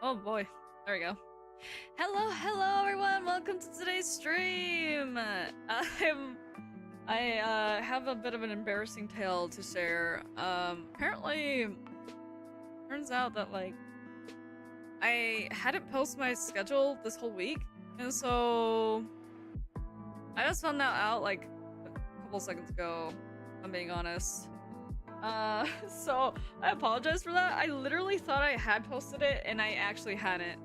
Oh boy. There we go. Hello everyone. Welcome to today's stream. I have a bit of an embarrassing tale to share. Apparently, turns out that like I hadn't posted my schedule this whole week, and so I just found that out like a couple seconds ago. If I'm being honest. So I apologize for that. I literally thought I had posted it, and I actually hadn't.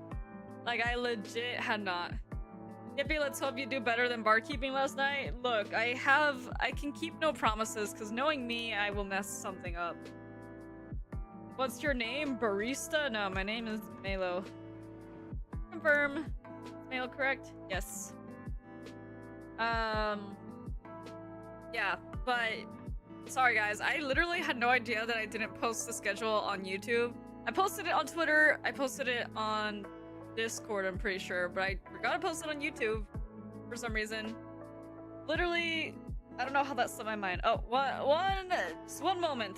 Like, I legit had not. Yippee, let's hope you do better than barkeeping last night. Look, I can keep no promises, because knowing me, I will mess something up. What's your name? Barista? No, my name is Maelo. Confirm. Is Maelo correct? Yes. Yeah, but sorry guys, I literally had no idea that I didn't post the schedule on YouTube. I posted it on Twitter, I posted it on Discord, I'm pretty sure, but I forgot to post it on YouTube for some reason. Literally, I don't know how that slipped my mind. Oh, just one moment.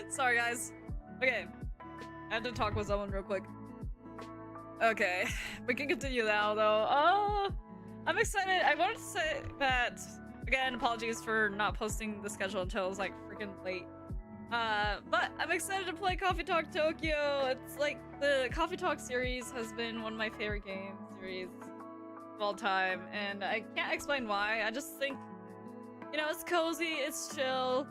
Sorry guys. Okay, I had to talk with someone real quick. Okay, we can continue now though. I'm excited. I wanted to say that, again, apologies for not posting the schedule until it was like freaking late. But I'm excited to play Coffee Talk Tokyo. It's like the Coffee Talk series has been one of my favorite game series of all time, and I can't explain why. I just think, you know, it's cozy, it's chill.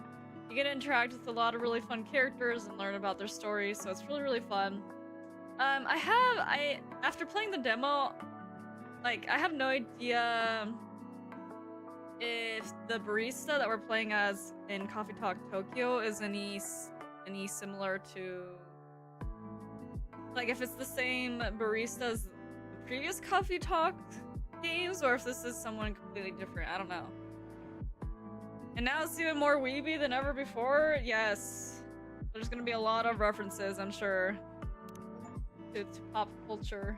You get to interact with a lot of really fun characters and learn about their stories, so it's really fun. After playing the demo, like, I have no idea if the barista that we're playing as in Coffee Talk Tokyo is any similar to, like, if it's the same barista as the previous Coffee Talk games, or if this is someone completely different. I don't know. And now it's even more weeby than ever before. Yes, there's gonna be a lot of references, I'm sure, to pop culture.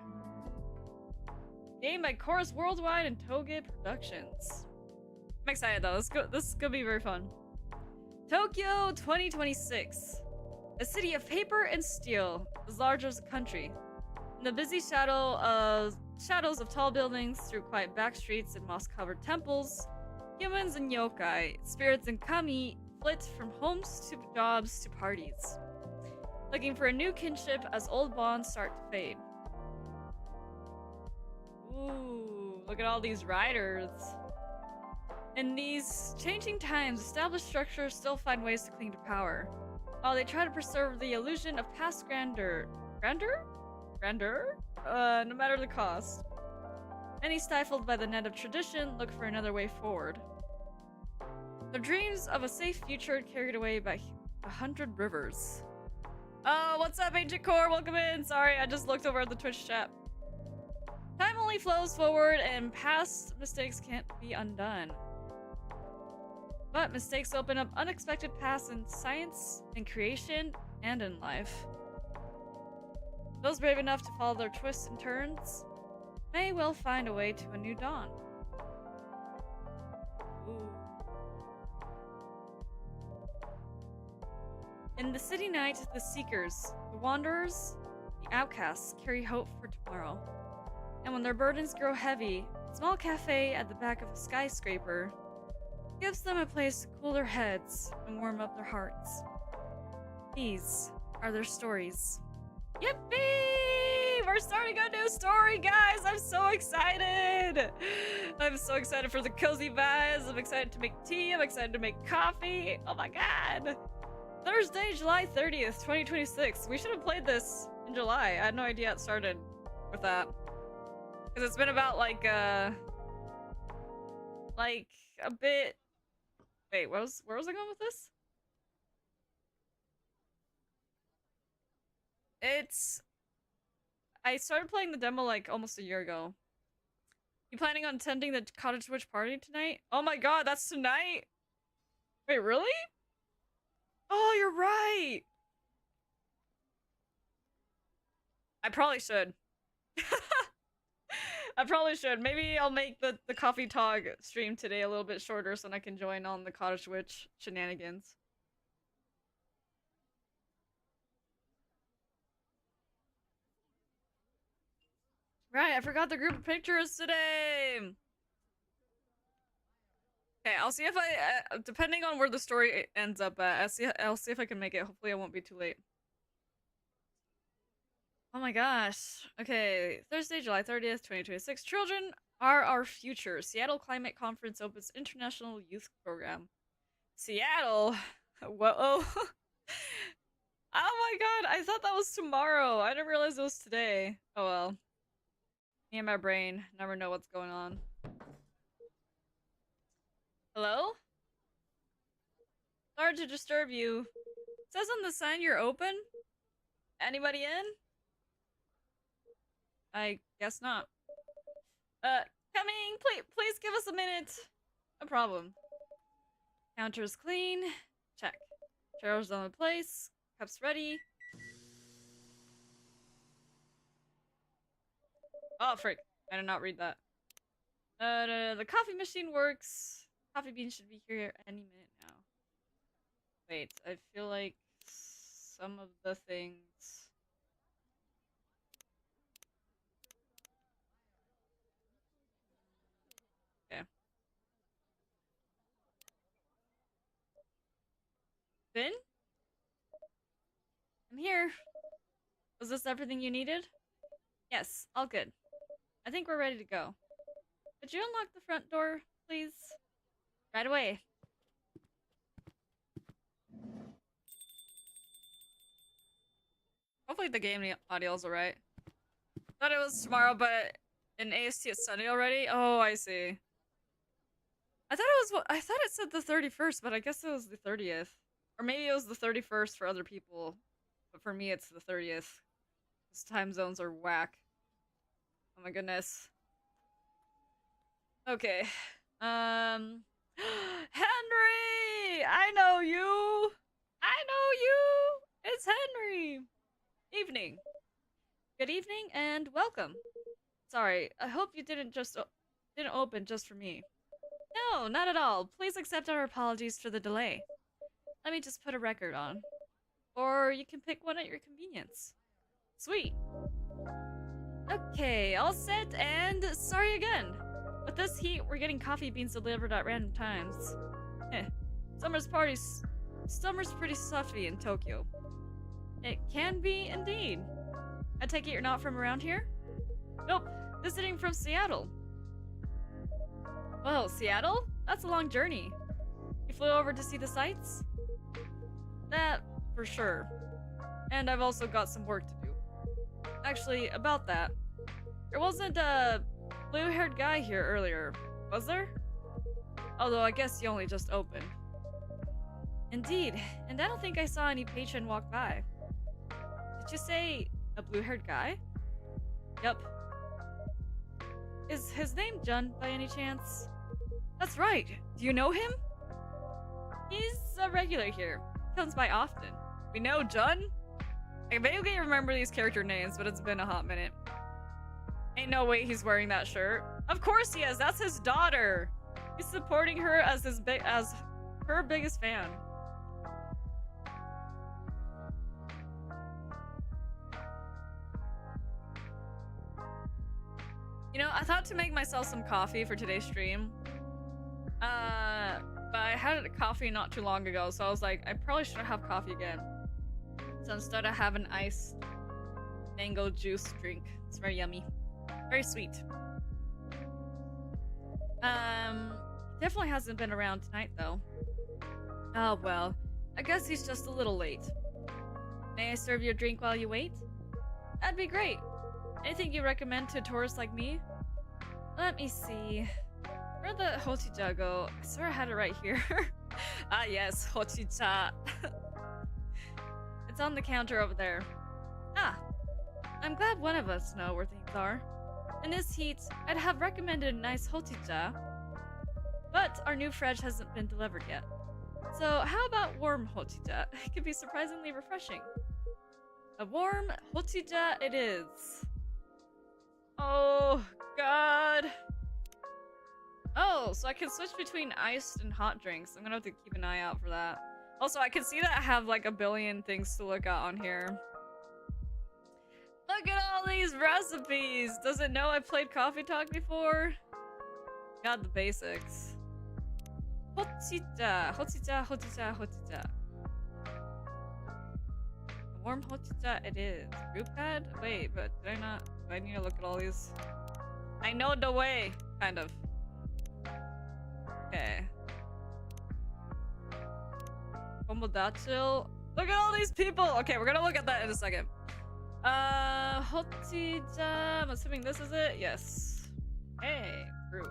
Game by Chorus Worldwide and Toge Productions. I'm excited though. This is gonna be very fun. Tokyo 2026. A city of paper and steel, as large as a country. In the busy shadows of tall buildings, through quiet back streets and moss-covered temples, humans and yokai, spirits and kami, flit from homes to jobs to parties, looking for a new kinship as old bonds start to fade. Ooh, look at all these riders. In these changing times, established structures still find ways to cling to power, while they try to preserve the illusion of past grandeur, no matter the cost. Many stifled by the net of tradition look for another way forward. Their dreams of a safe future carried away by 100 rivers. Oh, what's up, Ancient Core? Welcome in. Sorry, I just looked over at the Twitch chat. Time only flows forward, and past mistakes can't be undone. But mistakes open up unexpected paths in science, in creation, and in life. Those brave enough to follow their twists and turns may well find a way to a new dawn. Ooh. In the city night, the seekers, the wanderers, the outcasts carry hope for tomorrow. And when their burdens grow heavy, a small cafe at the back of a skyscraper gives them a place to cool their heads and warm up their hearts. These are their stories. Yippee! we're starting a new story, guys! I'm so excited! I'm so excited for the cozy vibes. I'm excited to make tea. I'm excited to make coffee. Oh my god! Thursday, July 30th, 2026. We should have played this in July. I had no idea it started with that. Because it's been about, like a bit... Wait, where was I going with this? I started playing the demo, like, almost a year ago. You planning on attending the Cottage Witch party tonight? Oh my god, that's tonight? Wait, really? Oh, you're right! I probably should. I probably should. Maybe I'll make the Coffee Talk stream today a little bit shorter so I can join on the Cottage Witch shenanigans. Right, I forgot the group of pictures today! Okay, I'll see if I, depending on where the story ends up at, I'll see if I can make it. Hopefully I won't be too late. Oh my gosh. Okay, Thursday, July 30th, 2026. Children are our future. Seattle Climate Conference opens International Youth Program. Seattle? Whoa. Oh my god, I thought that was tomorrow. I didn't realize it was today. Oh well. Me and my brain never know what's going on. Hello? Sorry to disturb you. It says on the sign you're open? Anybody in? I guess not. Coming! Please give us a minute! No problem. Counter's clean. Check. Chair's on the place. Cups ready. Oh, frick. I did not read that. The coffee machine works. Coffee beans should be here any minute now. Wait, I feel like some of the things... Okay. Finn? I'm here. Was this everything you needed? Yes, all good. I think we're ready to go. Could you unlock the front door, please? Right away. Hopefully the game audio's alright. Thought it was tomorrow, but in AST it's Sunday already? Oh, I see. I thought it said the 31st, but I guess it was the 30th. Or maybe it was the 31st for other people. But for me, it's the 30th. These time zones are whack. Oh my goodness. Okay. Henry! I know you! I know you! It's Henry! Evening. Good evening and welcome. Sorry, I hope you didn't open just for me. No, not at all. Please accept our apologies for the delay. Let me just put a record on. Or you can pick one at your convenience. Sweet. Okay, all set, and sorry again. With this heat, we're getting coffee beans delivered at random times. Summer's pretty stuffy in Tokyo. It can be, indeed. I take it you're not from around here? Nope, visiting from Seattle. Whoa, Seattle? That's a long journey. You flew over to see the sights? That, for sure. And I've also got some work to do. Actually, about that. There wasn't a blue-haired guy here earlier, was there? Although I guess he only just opened. Indeed, and I don't think I saw any patron walk by. Did you say a blue-haired guy? Yup. Is his name Jun by any chance? That's right. Do you know him? He's a regular here. Comes by often. We know Jun? I vaguely remember these character names, but it's been a hot minute. Ain't no way he's wearing that shirt. Of course he is. That's his daughter. He's supporting her as her biggest fan. You know, I thought to make myself some coffee for today's stream. But I had a coffee not too long ago, so I was like, I probably shouldn't have coffee again. So instead I have an iced mango juice drink. It's very yummy. Very sweet. Definitely hasn't been around tonight, though. Oh, well. I guess he's just a little late. May I serve your drink while you wait? That'd be great. Anything you recommend to tourists like me? Let me see. Where'd the hojicha go? I swear I had it right here. Ah, yes, hojicha. It's on the counter over there. Ah, I'm glad one of us know where things are. In this heat, I'd have recommended a nice hojicha, but our new fridge hasn't been delivered yet. So how about warm hojicha? It could be surprisingly refreshing. A warm hojicha it is. Oh, God. Oh, so I can switch between iced and hot drinks. I'm gonna have to keep an eye out for that. Also, I can see that I have like a billion things to look at on here. Look at all these recipes! Does it know I played Coffee Talk before? Got the basics. Hojicha, hojicha, hojicha, hojicha. Warm hojicha it is. Brew pad? Wait, but did I not? Do I need to look at all these? I know the way, kind of. Okay. Tomodachi. Look at all these people! Okay, we're gonna look at that in a second. Hojicha. I'm assuming this is it? Yes. Hey, brew.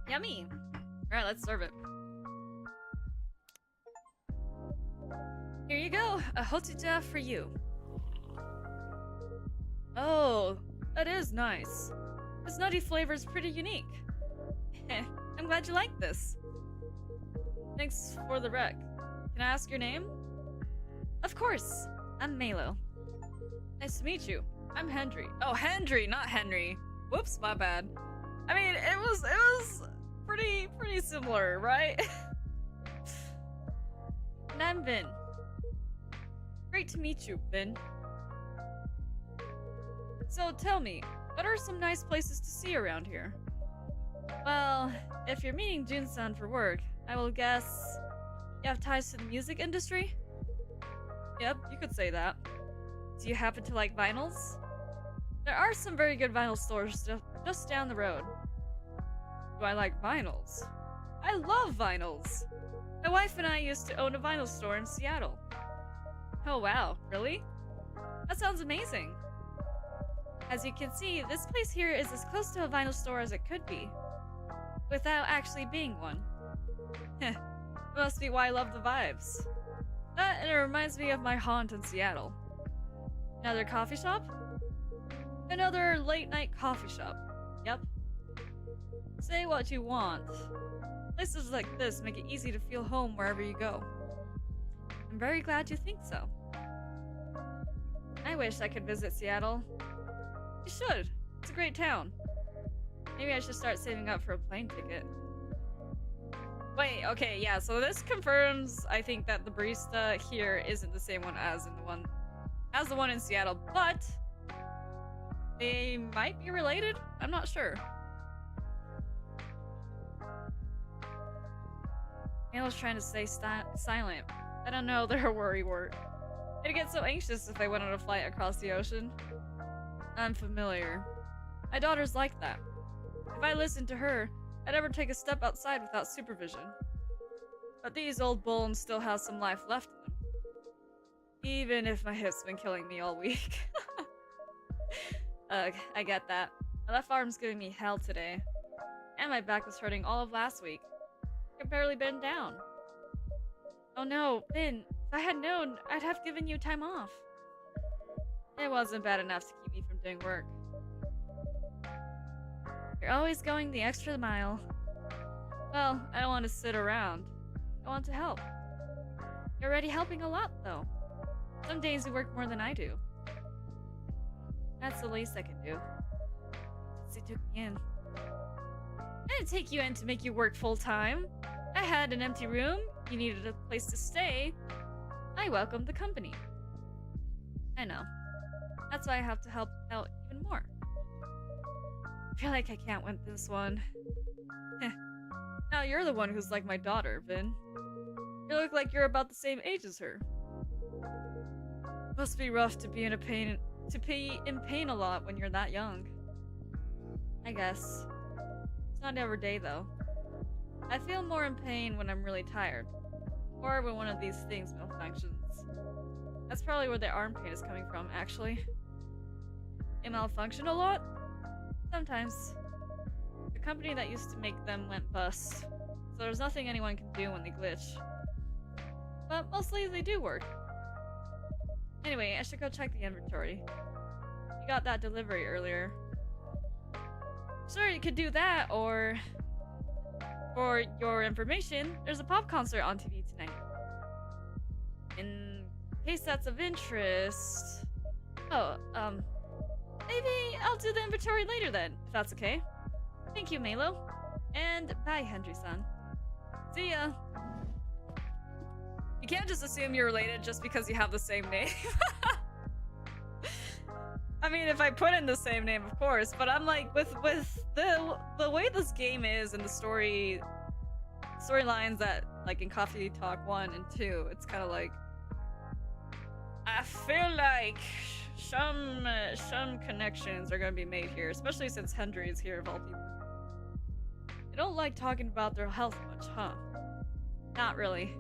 Yummy! Alright, let's serve it. Here you go, a hojicha for you. Oh, that is nice. This nutty flavor is pretty unique. I'm glad you like this. Thanks for the rec. Can I ask your name? Of course, I'm Maelo. Nice to meet you. I'm Henry. Oh, Henry, not Henry. Whoops, my bad. I mean, it was pretty similar, right? And I'm Vin. Great to meet you, Vin. So tell me, what are some nice places to see around here? Well, if you're meeting Jun-san for work, I will guess you have ties to the music industry? Yep, you could say that. Do you happen to like vinyls? There are some very good vinyl stores just down the road. Do I like vinyls? I love vinyls! My wife and I used to own a vinyl store in Seattle. Oh wow, really? That sounds amazing! As you can see, this place here is as close to a vinyl store as it could be, without actually being one. Heh, must be why I love the vibes. That and it reminds me of my haunt in Seattle. Another coffee shop? Another late night coffee shop. Yep. Say what you want. Places like this make it easy to feel home wherever you go. I'm very glad you think so. I wish I could visit Seattle. You should. It's a great town. Maybe I should start saving up for a plane ticket. Wait, okay, yeah, so this confirms, I think, that the barista here isn't the same one as the one in Seattle, but they might be related? I'm not sure. Mael's trying to stay silent. I don't know their worry word. I'd get so anxious if I went on a flight across the ocean. I'm familiar. My daughter's like that. If I listened to her, I'd never take a step outside without supervision. But these old bones still have some life left in them. Even if my hip's been killing me all week. Ugh, I get that. My left arm's giving me hell today. And my back was hurting all of last week. I could barely bend down. Oh no, Finn, if I had known, I'd have given you time off. It wasn't bad enough to keep me from doing work. You're always going the extra mile. Well, I don't want to sit around. I want to help. You're already helping a lot, though. Some days you work more than I do. That's the least I can do. Since you took me in. I didn't take you in to make you work full-time. I had an empty room. You needed a place to stay. I welcomed the company. I know. That's why I have to help out even more. I feel like I can't win this one. Now you're the one who's like my daughter, Vin. You look like you're about the same age as her. Must be rough to be in pain a lot when you're that young. I guess. It's not every day though. I feel more in pain when I'm really tired. Or when one of these things malfunctions. That's probably where the arm pain is coming from, actually. It malfunctioned a lot? Sometimes. The company that used to make them went bust, so there's nothing anyone can do when they glitch. But mostly they do work. Anyway, I should go check the inventory. You got that delivery earlier. Sure, you could do that, or... For your information, there's a pop concert on TV tonight. In case that's of interest... Oh, maybe I'll do the inventory later then, if that's okay. Thank you, Maelo. And bye, Hendry-san. See ya! You can't just assume you're related just because you have the same name. I mean, if I put in the same name, of course, but I'm like, with the way this game is and the storylines that, like, in Coffee Talk 1 and 2, it's kind of like, I feel like some connections are gonna be made here, especially since Hendry is here of all people. They don't like talking about their health much, huh? Not really.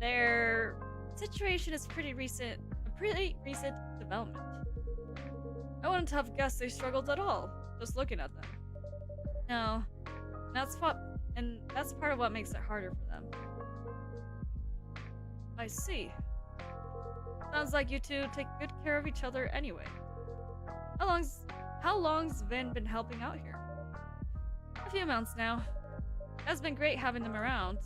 Their situation is a pretty recent development. I wouldn't have guessed they struggled at all, just looking at them. No, that's part of what makes it harder for them. I see. Sounds like you two take good care of each other anyway. How long's Vin been helping out here? A few months now. It's been great having them around.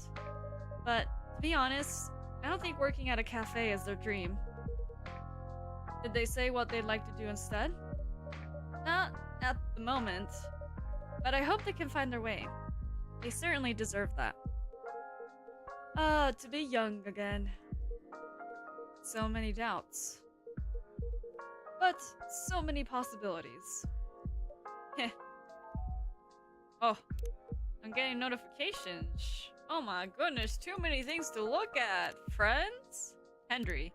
But, to be honest, I don't think working at a cafe is their dream. Did they say what they'd like to do instead? Not at the moment, but I hope they can find their way. They certainly deserve that. To be young again. So many doubts. But so many possibilities. Heh. Oh, I'm getting notifications. Oh my goodness, too many things to look at. Friends? Hendry.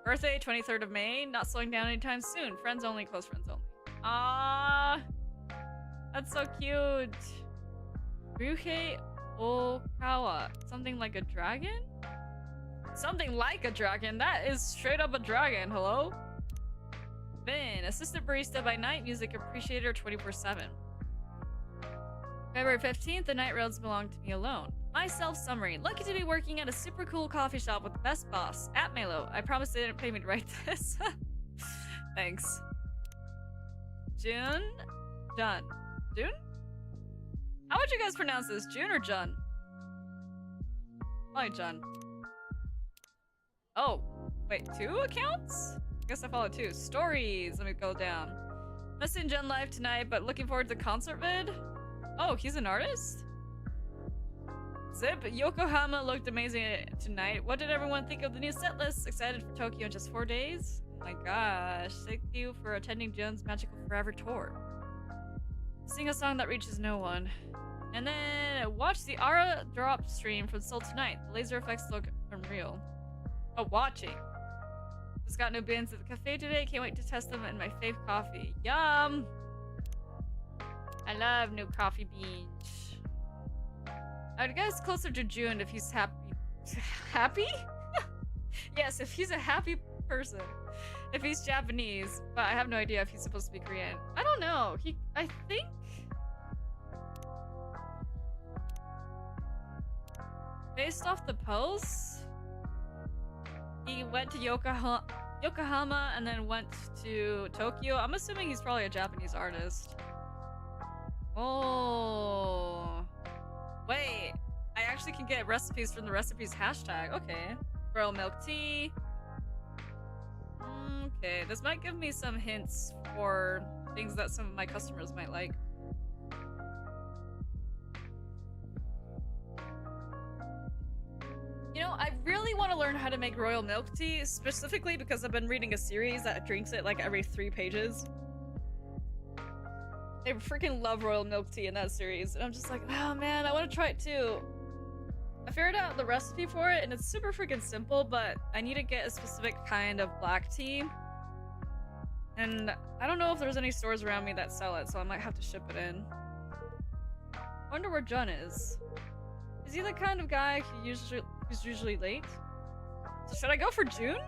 Birthday, 23rd of May. Not slowing down anytime soon. Friends only, close friends only. Ah, that's so cute. Ryuhei Okawa. Something like a dragon? Something like a dragon? That is straight up a dragon. Hello? Vin, assistant barista by night, music appreciator 24/7. February 15th, the night roads belong to me alone. Myself summary. Lucky to be working at a super cool coffee shop with the best boss. At Maelo. I promise they didn't pay me to write this. Thanks. June? Jun. June? How would you guys pronounce this? June or Jun? Probably Jun. Oh. Wait, 2 accounts? I guess I follow 2. Stories. Let me go down. Missing Jun live tonight, but looking forward to the concert vid. Oh, he's an artist? Zip, Yokohama looked amazing tonight. What did everyone think of the new set list? Excited for Tokyo in just 4 days? Oh my gosh. Thank you for attending Jun's Magical Forever tour. Sing a song that reaches no one. And then watch the Aura drop stream from Soul tonight. The laser effects look unreal. Oh, watching. Just got new bins at the cafe today. Can't wait to test them in my fave coffee. Yum! I love new coffee beans. I'd guess closer to June if he's happy. Happy? Yes, if he's a happy person. If he's Japanese, but I have no idea if he's supposed to be Korean. I don't know. I think... Based off the post, he went to Yokohama and then went to Tokyo. I'm assuming he's probably a Japanese artist. Oh. Wait. I actually can get recipes from the recipes hashtag. Okay. Royal milk tea. Okay. This might give me some hints for things that some of my customers might like. You know, I really want to learn how to make royal milk tea, specifically because I've been reading a series that drinks it like every 3 pages. I freaking love royal milk tea in that series, and I'm just like, oh man, I want to try it too. I figured out the recipe for it, and it's super freaking simple, but I need to get a specific kind of black tea. And I don't know if there's any stores around me that sell it, so I might have to ship it in. I wonder where Jun is. Is he the kind of guy who's usually late? So should I go for June?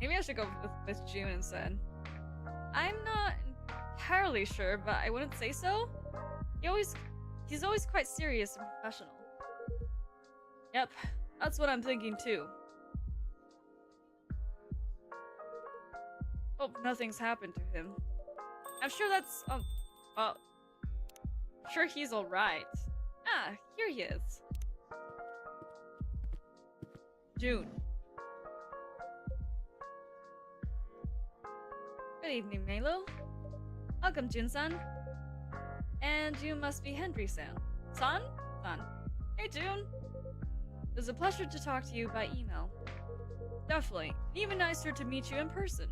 Maybe I should go with June instead. I'm not entirely sure, but I wouldn't say so. He's always quite serious and professional. Yep, that's what I'm thinking too. Hope nothing's happened to him. I'm sure that's well, I'm sure he's alright. Ah, here he is. June. Good evening, Maelo. Welcome, Jun-san. And you must be Henry-san. San? Hey, June. It was a pleasure to talk to you by email. Definitely. Even nicer to meet you in person.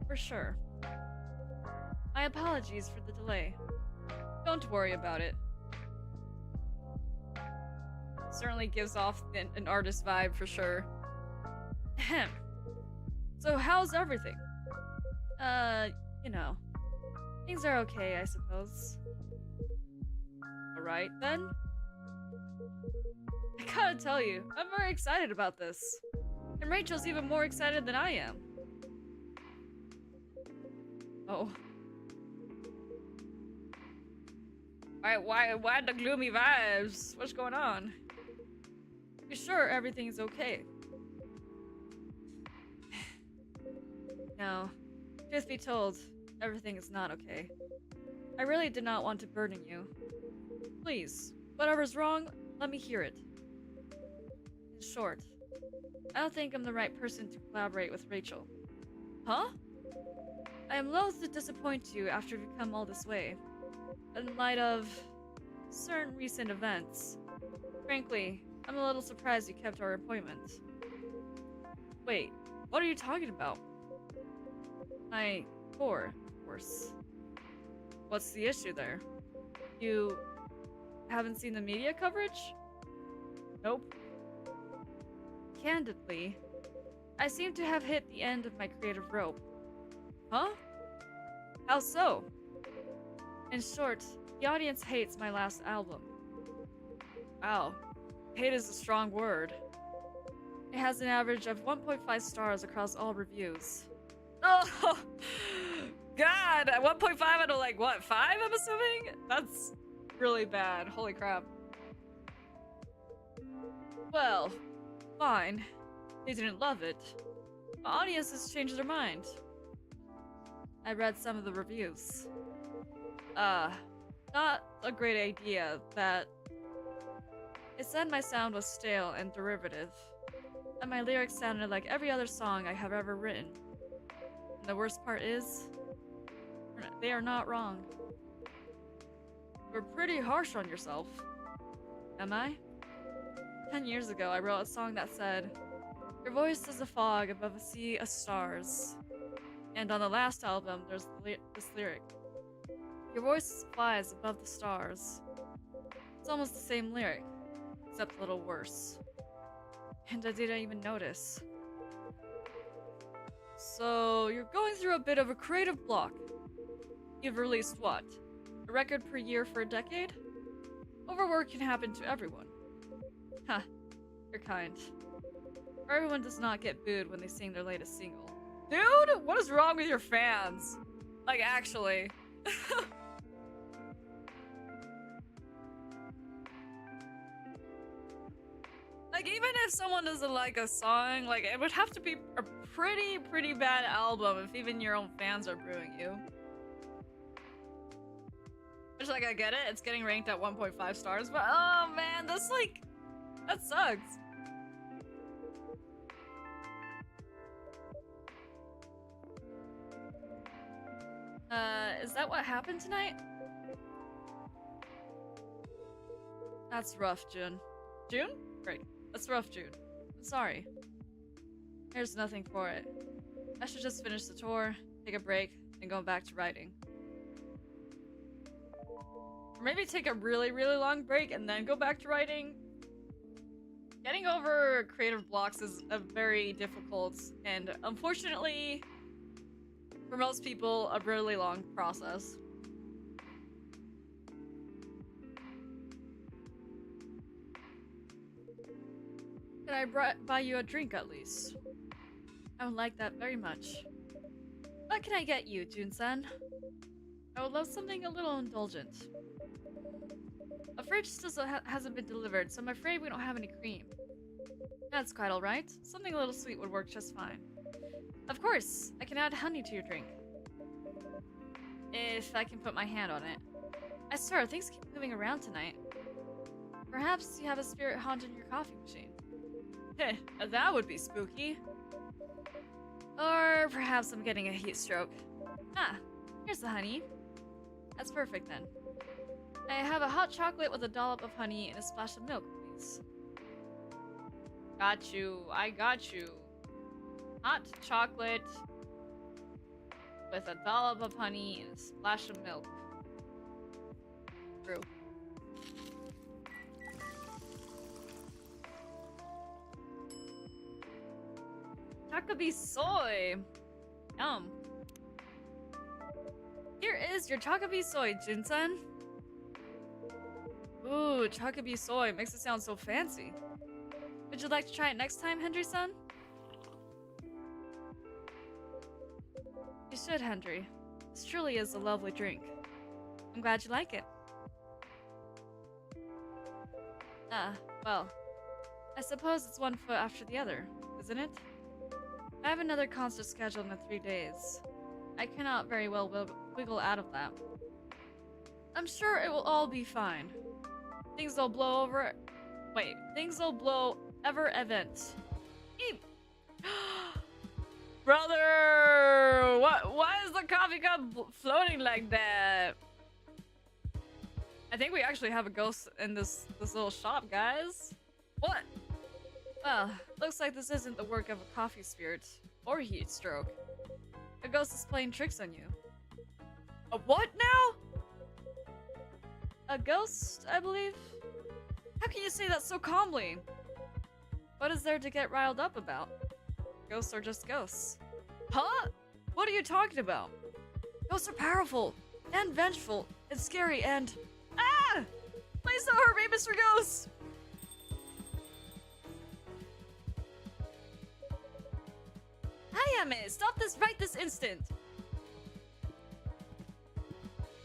For sure. My apologies for the delay. Don't worry about it. Certainly gives off an artist vibe for sure. Ahem. So how's everything? You know. Things are okay, I suppose. Alright then. I gotta tell you, I'm very excited about this. And Rachel's even more excited than I am. Oh. Why the gloomy vibes? What's going on? You sure everything's okay? No. Truth be told, everything is not okay. I really did not want to burden you. Please, whatever's wrong, let me hear it. In short, I don't think I'm the right person to collaborate with Rachel. Huh? I am loath to disappoint you after you've come all this way. In light of certain recent events. Frankly, I'm a little surprised you kept our appointment. Wait, what are you talking about? My tour, of course. What's the issue there? You haven't seen the media coverage? Nope. Candidly, I seem to have hit the end of my creative rope. Huh? How so? In short, the audience hates my last album. Wow. Hate is a strong word. It has an average of 1.5 stars across all reviews. Oh! God! 1.5 out of like, what, 5 I'm assuming? That's really bad. Holy crap. Well, fine. They didn't love it. The audience has changed their mind. I read some of the reviews. Not a great idea that it said my sound was stale and derivative, and my lyrics sounded like every other song I have ever written. And the worst part is, they are not wrong. You're pretty harsh on yourself. Am I? 10 years ago, I wrote a song that said, "Your voice is a fog above a sea of stars." And on the last album, there's this lyric. Your voice flies above the stars. It's almost the same lyric, except a little worse. And I didn't even notice. So, you're going through a bit of a creative block. You've released what? A record per year for a decade? Overwork can happen to everyone. Huh, you're kind. Everyone does not get booed when they sing their latest single. Dude, what is wrong with your fans? Like, actually. Like, even if someone doesn't like a song, like, it would have to be a pretty bad album if even your own fans are booing you. Which, like, I get it, it's getting ranked at 1.5 stars, but oh man, that's like, that sucks. Is that what happened tonight? That's rough, June. June? Great. That's rough, June. I'm sorry. There's nothing for it. I should just finish the tour, take a break, and go back to writing. Or maybe take a really, really long break and then go back to writing. Getting over creative blocks is a very difficult and, unfortunately, for most people, a really long process. Can I buy you a drink at least? I would like that very much. What can I get you, Jun-san? I would love something a little indulgent. A fridge still hasn't been delivered, so I'm afraid we don't have any cream. That's quite alright. Something a little sweet would work just fine. Of course, I can add honey to your drink. If I can put my hand on it. I swear, things keep moving around tonight. Perhaps you have a spirit haunting your coffee machine. Heh, that would be spooky. Or perhaps I'm getting a heat stroke. Ah, here's the honey. That's perfect then. I have a hot chocolate with a dollop of honey and a splash of milk, please. Got you. I got you. Hot chocolate with a dollop of honey and a splash of milk. True. Chakabi soy. Yum. Here is your Chakabi soy, Jin-san. Ooh, Chakabi soy makes it sound so fancy. Would you like to try it next time, Henry-san? You should, Henry. This truly is a lovely drink. I'm glad you like it. Well, I suppose it's one foot after the other, isn't it? I have another concert scheduled in 3 days. I cannot very well wiggle out of that. I'm sure it will all be fine. Things will blow over... Wait, things will blow ever event. Eep. Brother! Why is the coffee cup floating like that? I think we actually have a ghost in this little shop, guys. What? Well, looks like this isn't the work of a coffee spirit or heat stroke. A ghost is playing tricks on you. A what now? A ghost, I believe? How can you say that so calmly? What is there to get riled up about? Ghosts are just ghosts. Huh? What are you talking about? Ghosts are powerful, and vengeful, and scary, and... Ah! Please don't hurt me, Mr. Ghost! Hayame, stop this right this instant!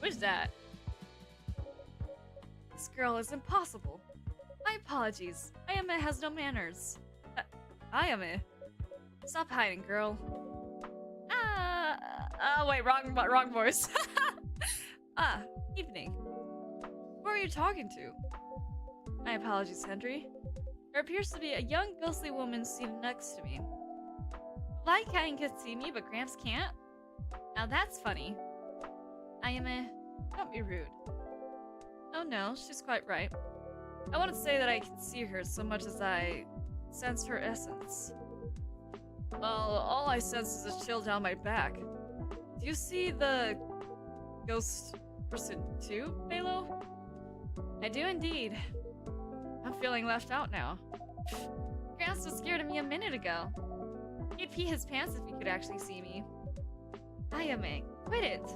Who's that? This girl is impossible. My apologies. Ayame has no manners. Ayame? Stop hiding, girl. Oh wait, wrong voice. Evening. Who are you talking to? My apologies, Henry. There appears to be a young ghostly woman seated next to me. Lycan can see me, but Gramps can't? Now that's funny. Ayame, don't be rude. Oh no, she's quite right. I wouldn't say that I can see her so much as I sense her essence. Well, all I sense is a chill down my back. Do you see the ghost person too, Maelo? I do indeed. I'm feeling left out now. Gramps was scared of me a minute ago. He'd pee his pants if he could actually see me. Ayame, quit it!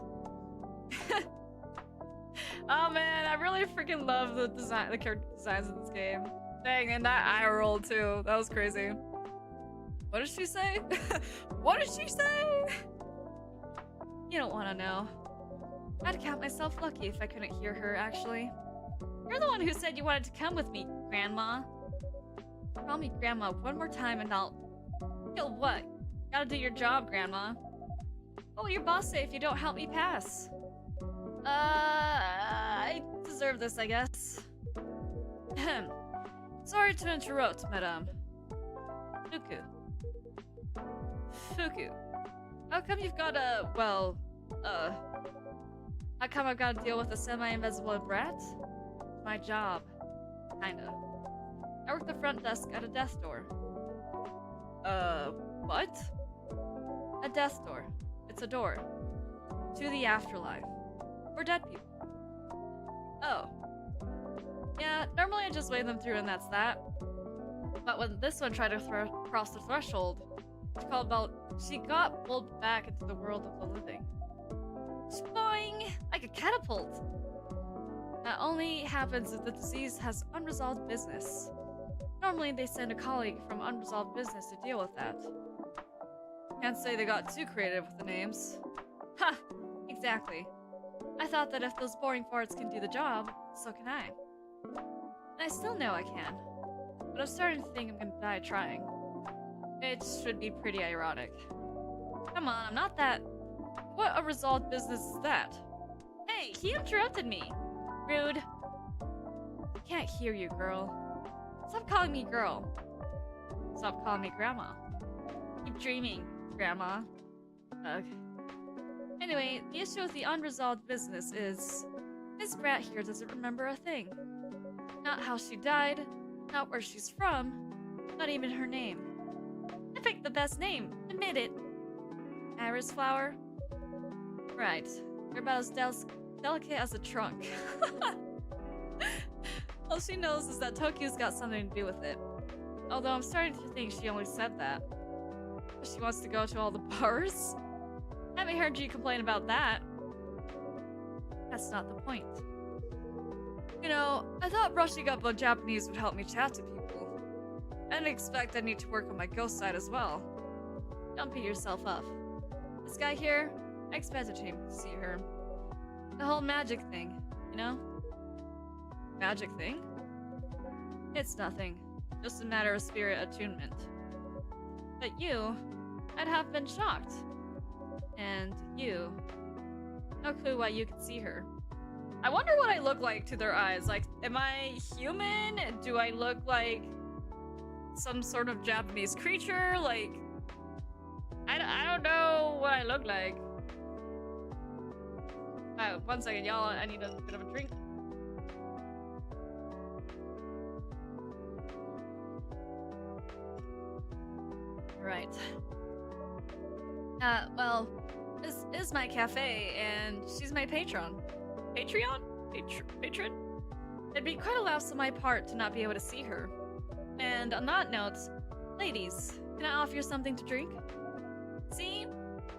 Oh man, I really freaking love the character designs in this game. Dang, and that eye roll too. That was crazy. What did she say? What did she say? You don't want to know. I'd count myself lucky if I couldn't hear her, actually. You're the one who said you wanted to come with me, Grandma. Call me Grandma one more time and I'll... You'll what? Gotta do your job, Grandma. What will your boss say if you don't help me pass? I deserve this, I guess. Ahem. Sorry to interrupt, Madame. Fuku. How come you've got a, well, how come I've got to deal with a semi-invisible brat? My job. Kinda. I work the front desk at a death door. What? A death door. It's a door. to the afterlife. For dead people. Oh. Yeah, normally I just wave them through and that's that. But when this one tried to cross the threshold, she got pulled back into the world of the living. Boing! Like a catapult! That only happens if the disease has unresolved business. Normally they send a colleague from unresolved business to deal with that. Can't say they got too creative with the names. Ha! Exactly. I thought that if those boring farts can do the job, so can I. And I still know I can. But I'm starting to think I'm gonna die trying. It should be pretty ironic. Come on, I'm not that... What a resolved business is that? Hey, he interrupted me! Rude. I can't hear you, girl. Stop calling me girl. Stop calling me grandma. Keep dreaming, grandma. Ugh. Anyway, the issue with the unresolved business is... Miss Brat here doesn't remember a thing. Not how she died, not where she's from, not even her name. I picked the best name, admit it. Iris flower? Right. You're about as delicate as a trunk. All she knows is that Tokyo's got something to do with it. Although I'm starting to think she only said that. But she wants to go to all the bars? Haven't heard you complain about that. That's not the point. You know, I thought brushing up on Japanese would help me chat to people. I didn't expect I need to work on my ghost side as well. Don't beat yourself up. This guy here, I expected him to see her. The whole magic thing, you know? Magic thing? It's nothing. Just a matter of spirit attunement. But you, I'd have been shocked. And you, no clue why you could see her. I wonder what I look like to their eyes. Like, am I human? Do I look like some sort of Japanese creature? Like, I don't know what I look like. One second, y'all. I need a bit of a drink. Right. Well, this is my cafe, and she's my patron. Patreon? Patron? It'd be quite a loss on my part to not be able to see her. And on that note, ladies, can I offer you something to drink? See?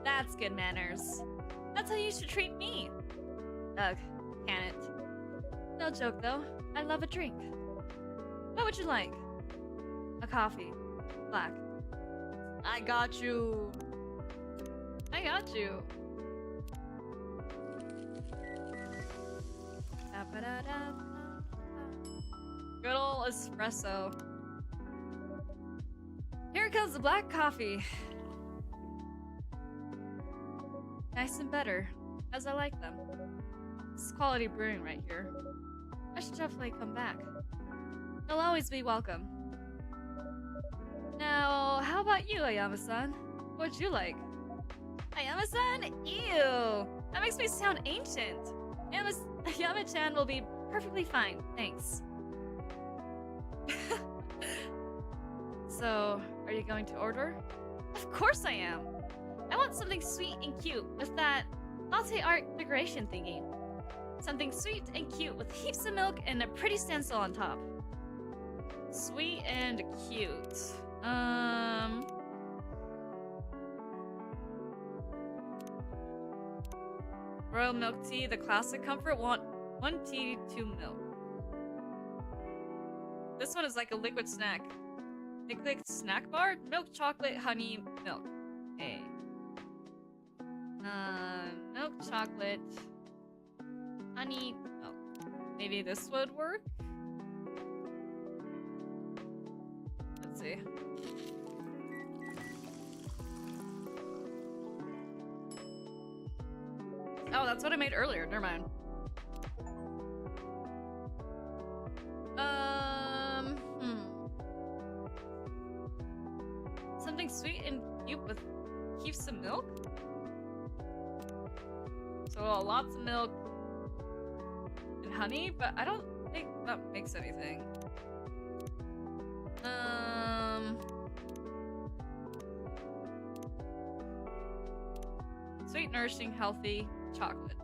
That's good manners. That's how you should treat me. Ugh, can it? No joke though, I love a drink. What would you like? A coffee. Black. I got you. I got you. Good ol' espresso. Here comes the black coffee. Nice and better, as I like them. This is quality brewing right here. I should definitely come back. You'll always be welcome. Now, how about you, Ayama-san? What'd you like? Ayama-san? Ew! That makes me sound ancient. Ayama-chan will be perfectly fine, thanks. So, are you going to order? Of course I am! I want something sweet and cute with that latte art decoration thingy. Something sweet and cute with heaps of milk and a pretty stencil on top. Sweet and cute. Royal milk tea, the classic comfort. Want 1 tea, 2 milk. This one is like a liquid snack. Liquid snack bar? Milk, chocolate, honey, milk. Okay. Milk, chocolate, honey, milk. Maybe this would work? Let's see. Oh, that's what I made earlier. Never mind. Something sweet and cute with heaps of milk? So lots of milk and honey, but I don't think that makes anything. Sweet, nourishing, healthy, chocolate.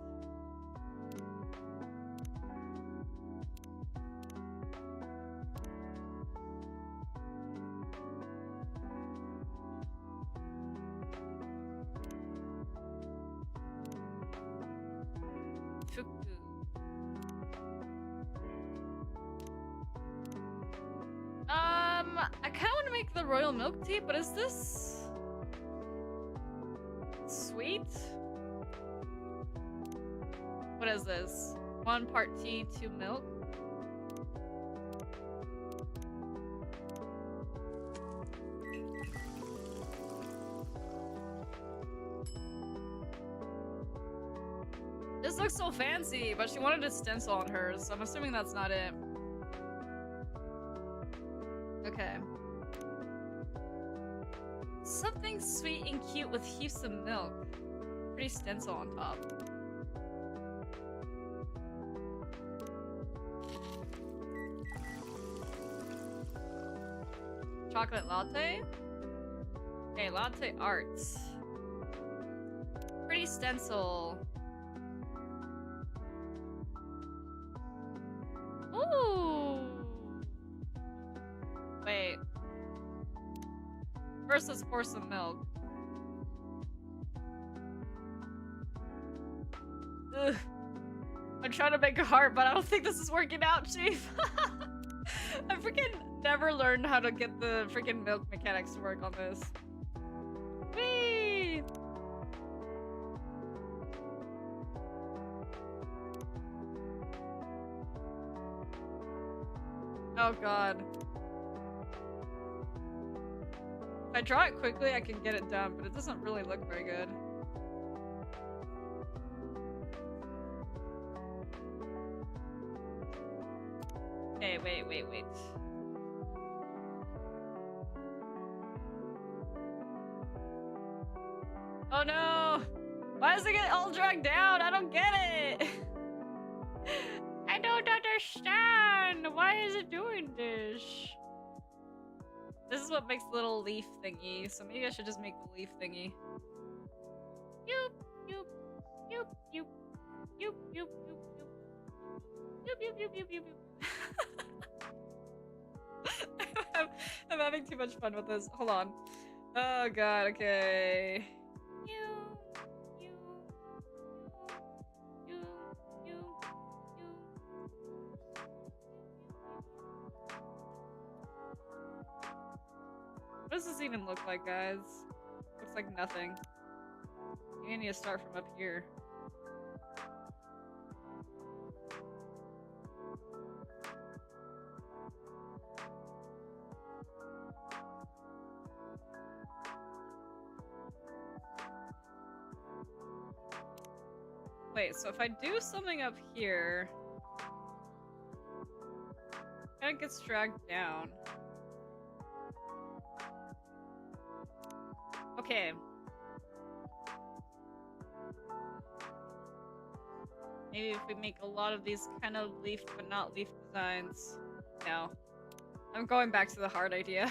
I kind of want to make the royal milk tea, but is this sweet? What is this? 1 part tea, 2 milk? This looks so fancy, but she wanted a stencil on hers, so I'm assuming that's not it. Okay. Something sweet and cute with heaps of milk. Pretty stencil on top. Chocolate latte? Okay, latte arts. Pretty stencil. Ooh. Wait. First, let's pour some milk. Ugh. I'm trying to make a heart, but I don't think this is working out, Chief. I freaking never learned how to get the freaking milk mechanics to work on this. Whee! Oh god. If I draw it quickly, I can get it done, but it doesn't really look very good. Okay, wait. Oh no! Why does it get all dragged down? I don't get it! I don't understand! Why is it doing this? This is what makes the little leaf thingy, so maybe I should just make the leaf thingy. Yoop, yoop, yoop, yoop, yoop, yoop, yoop, yoop, yoop, yoop, yoop, yoop. I'm having too much fun with this. Hold on. Oh god, okay. What does this even look like, guys? Looks like nothing. You need to start from up here. Wait, so if I do something up here, it kind of gets dragged down. Okay. Maybe if we make a lot of these kind of leaf but not leaf designs. No. I'm going back to the hard idea.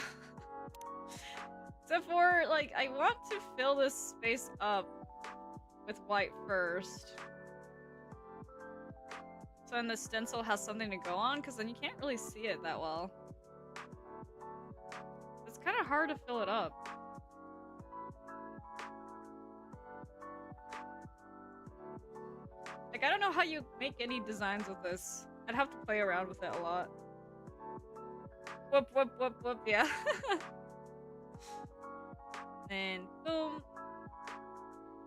Except for, like, I want to fill this space up with white first. So then the stencil has something to go on, because then you can't really see it that well. It's kind of hard to fill it up. Like, I don't know how you make any designs with this. I'd have to play around with it a lot. Whoop, whoop, whoop, whoop, yeah. And boom.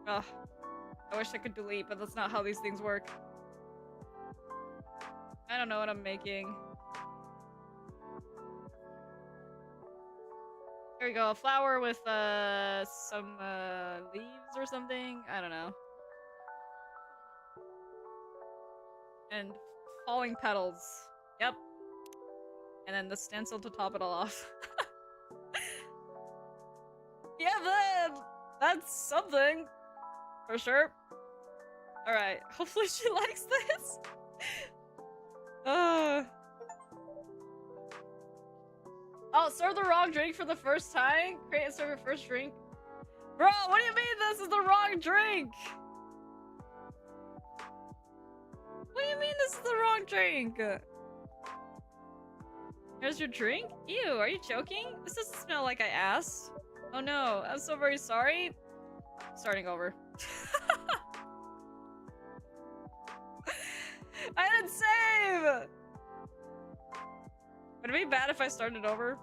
Ugh. I wish I could delete, but that's not how these things work. I don't know what I'm making. There we go, a flower with some leaves or something. I don't know. And falling petals. Yep. And then the stencil to top it all off. Yeah, that's something. For sure. Alright, hopefully she likes this. Oh, serve the wrong drink for the first time? Create and serve your first drink? Bro, what do you mean this is the wrong drink? What do you mean this is the wrong drink? Here's your drink? Ew, are you joking? This doesn't smell like I asked. Oh no, I'm so very sorry. Starting over. I didn't save! Would it be bad if I started over?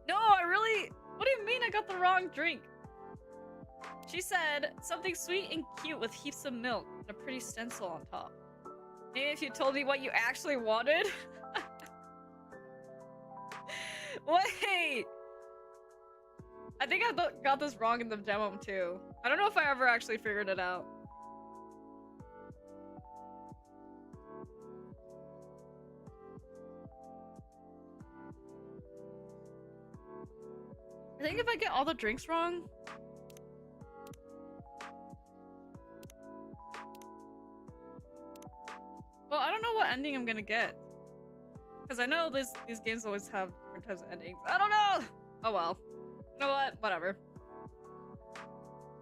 No, I really... What do you mean I got the wrong drink? She said something sweet and cute with heaps of milk and a pretty stencil on top. Maybe if you told me what you actually wanted? Wait! I think I got this wrong in the demo too. I don't know if I ever actually figured it out. I think if I get all the drinks wrong... Well, I don't know what ending I'm gonna get. Because I know these games always have different types of endings. I don't know! Oh well. You know what? Whatever.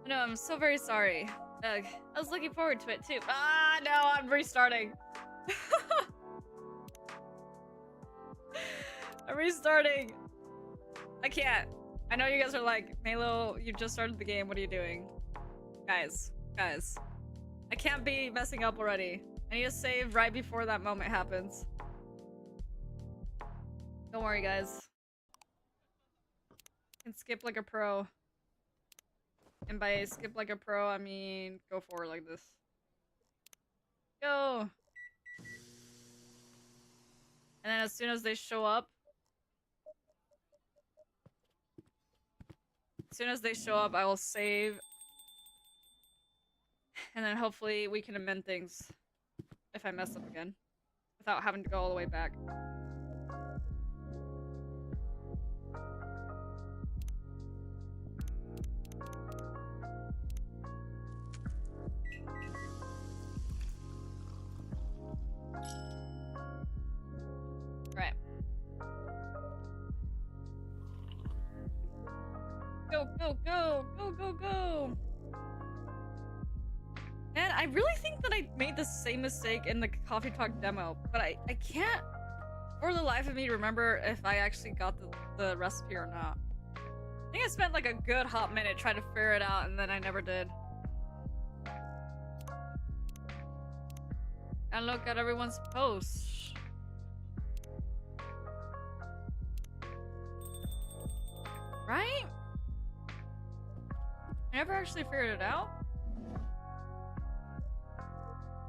No, I'm so very sorry. Ugh, I was looking forward to it too. Ah, no, I'm restarting. I'm restarting. I can't. I know you guys are like, Maelo, you just started the game. What are you doing? Guys. I can't be messing up already. I need to save right before that moment happens. Don't worry, guys. I can skip like a pro. And by skip like a pro, I mean go forward like this. Go! And then as soon as they show up... As soon as they show up, I will save. And then hopefully we can amend things. If I mess up again. Without having to go all the way back. Right. Go, go, go! Go, go, go! And I really think that I made the same mistake in the Coffee Talk demo, but I can't for the life of me remember if I actually got the recipe or not. I think I spent like a good hot minute trying to figure it out and then I never did. And look at everyone's posts. Right? I never actually figured it out.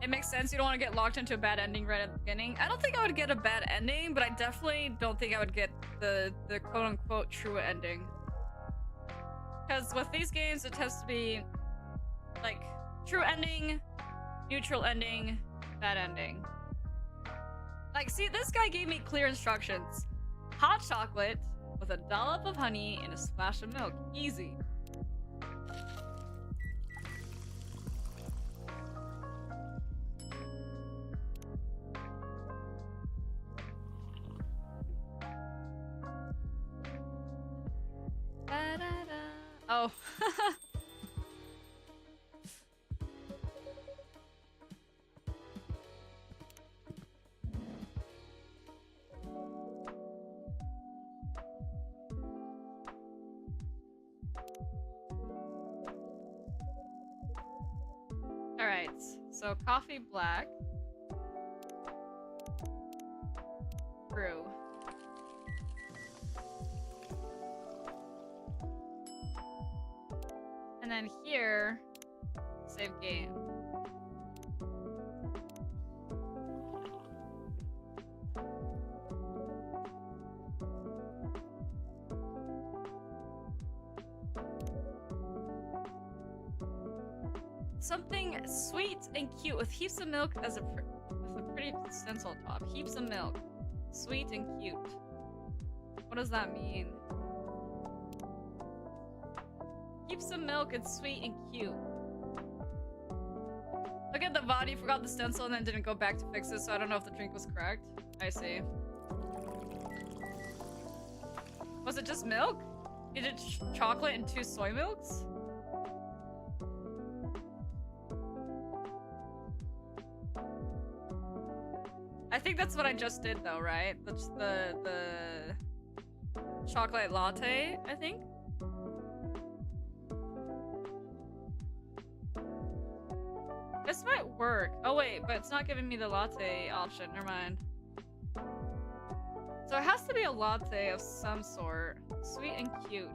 It makes sense. You don't want to get locked into a bad ending right at the beginning. I don't think I would get a bad ending, but I definitely don't think I would get the quote-unquote true ending. Because with these games, it tends to be like true ending, neutral ending, bad ending. Like, see, this guy gave me clear instructions. Hot chocolate with a dollop of honey and a splash of milk. Easy. Oh. Alright, so coffee black. Brew. And then here, save game. Something sweet and cute with heaps of milk as with a pretty stencil top. Heaps of milk. Sweet and cute. What does that mean? Heaps of milk and sweet and cute. Look at the body, forgot the stencil and then didn't go back to fix it, so I don't know if the drink was correct. I see. Was it just milk? You did chocolate and 2 soy milks? I think that's what I just did though, right? That's the chocolate latte, I think. This might work. Oh wait, but it's not giving me the latte option. Never mind. So it has to be a latte of some sort. Sweet and cute.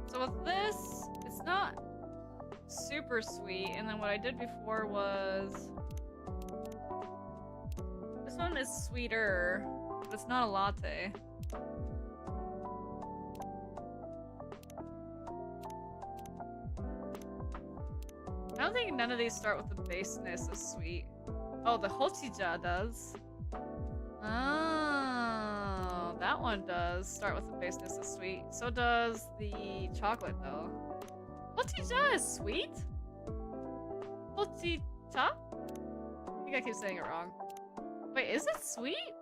So with this, it's not super sweet. And then what I did before was... This one is sweeter, but it's not a latte. I don't think none of these start with the baseness of sweet. Oh, the hochija does. Oh, that one does start with the baseness of sweet. So does the chocolate, though. Hochija is sweet? Hochija? I think I keep saying it wrong. Wait, is it sweet?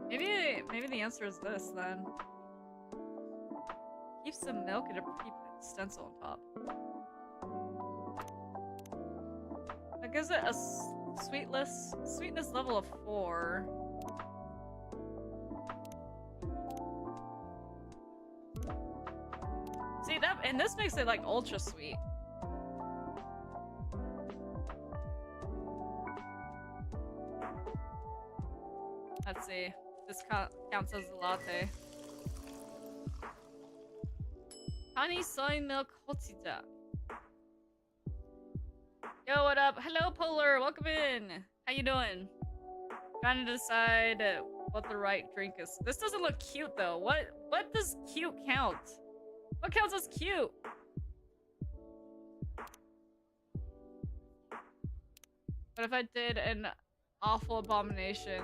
Maybe the answer is this, then. Keep some milk and a pretty stencil on top. That gives it a sweetness level of 4. See that, and this makes it like ultra sweet. Let's see. This counts as a latte. Honey soy milk hochija. Yo, what up? Hello, Polar. Welcome in. How you doing? Trying to decide what the right drink is. This doesn't look cute though. What does cute count? What counts as cute? What if I did an awful abomination?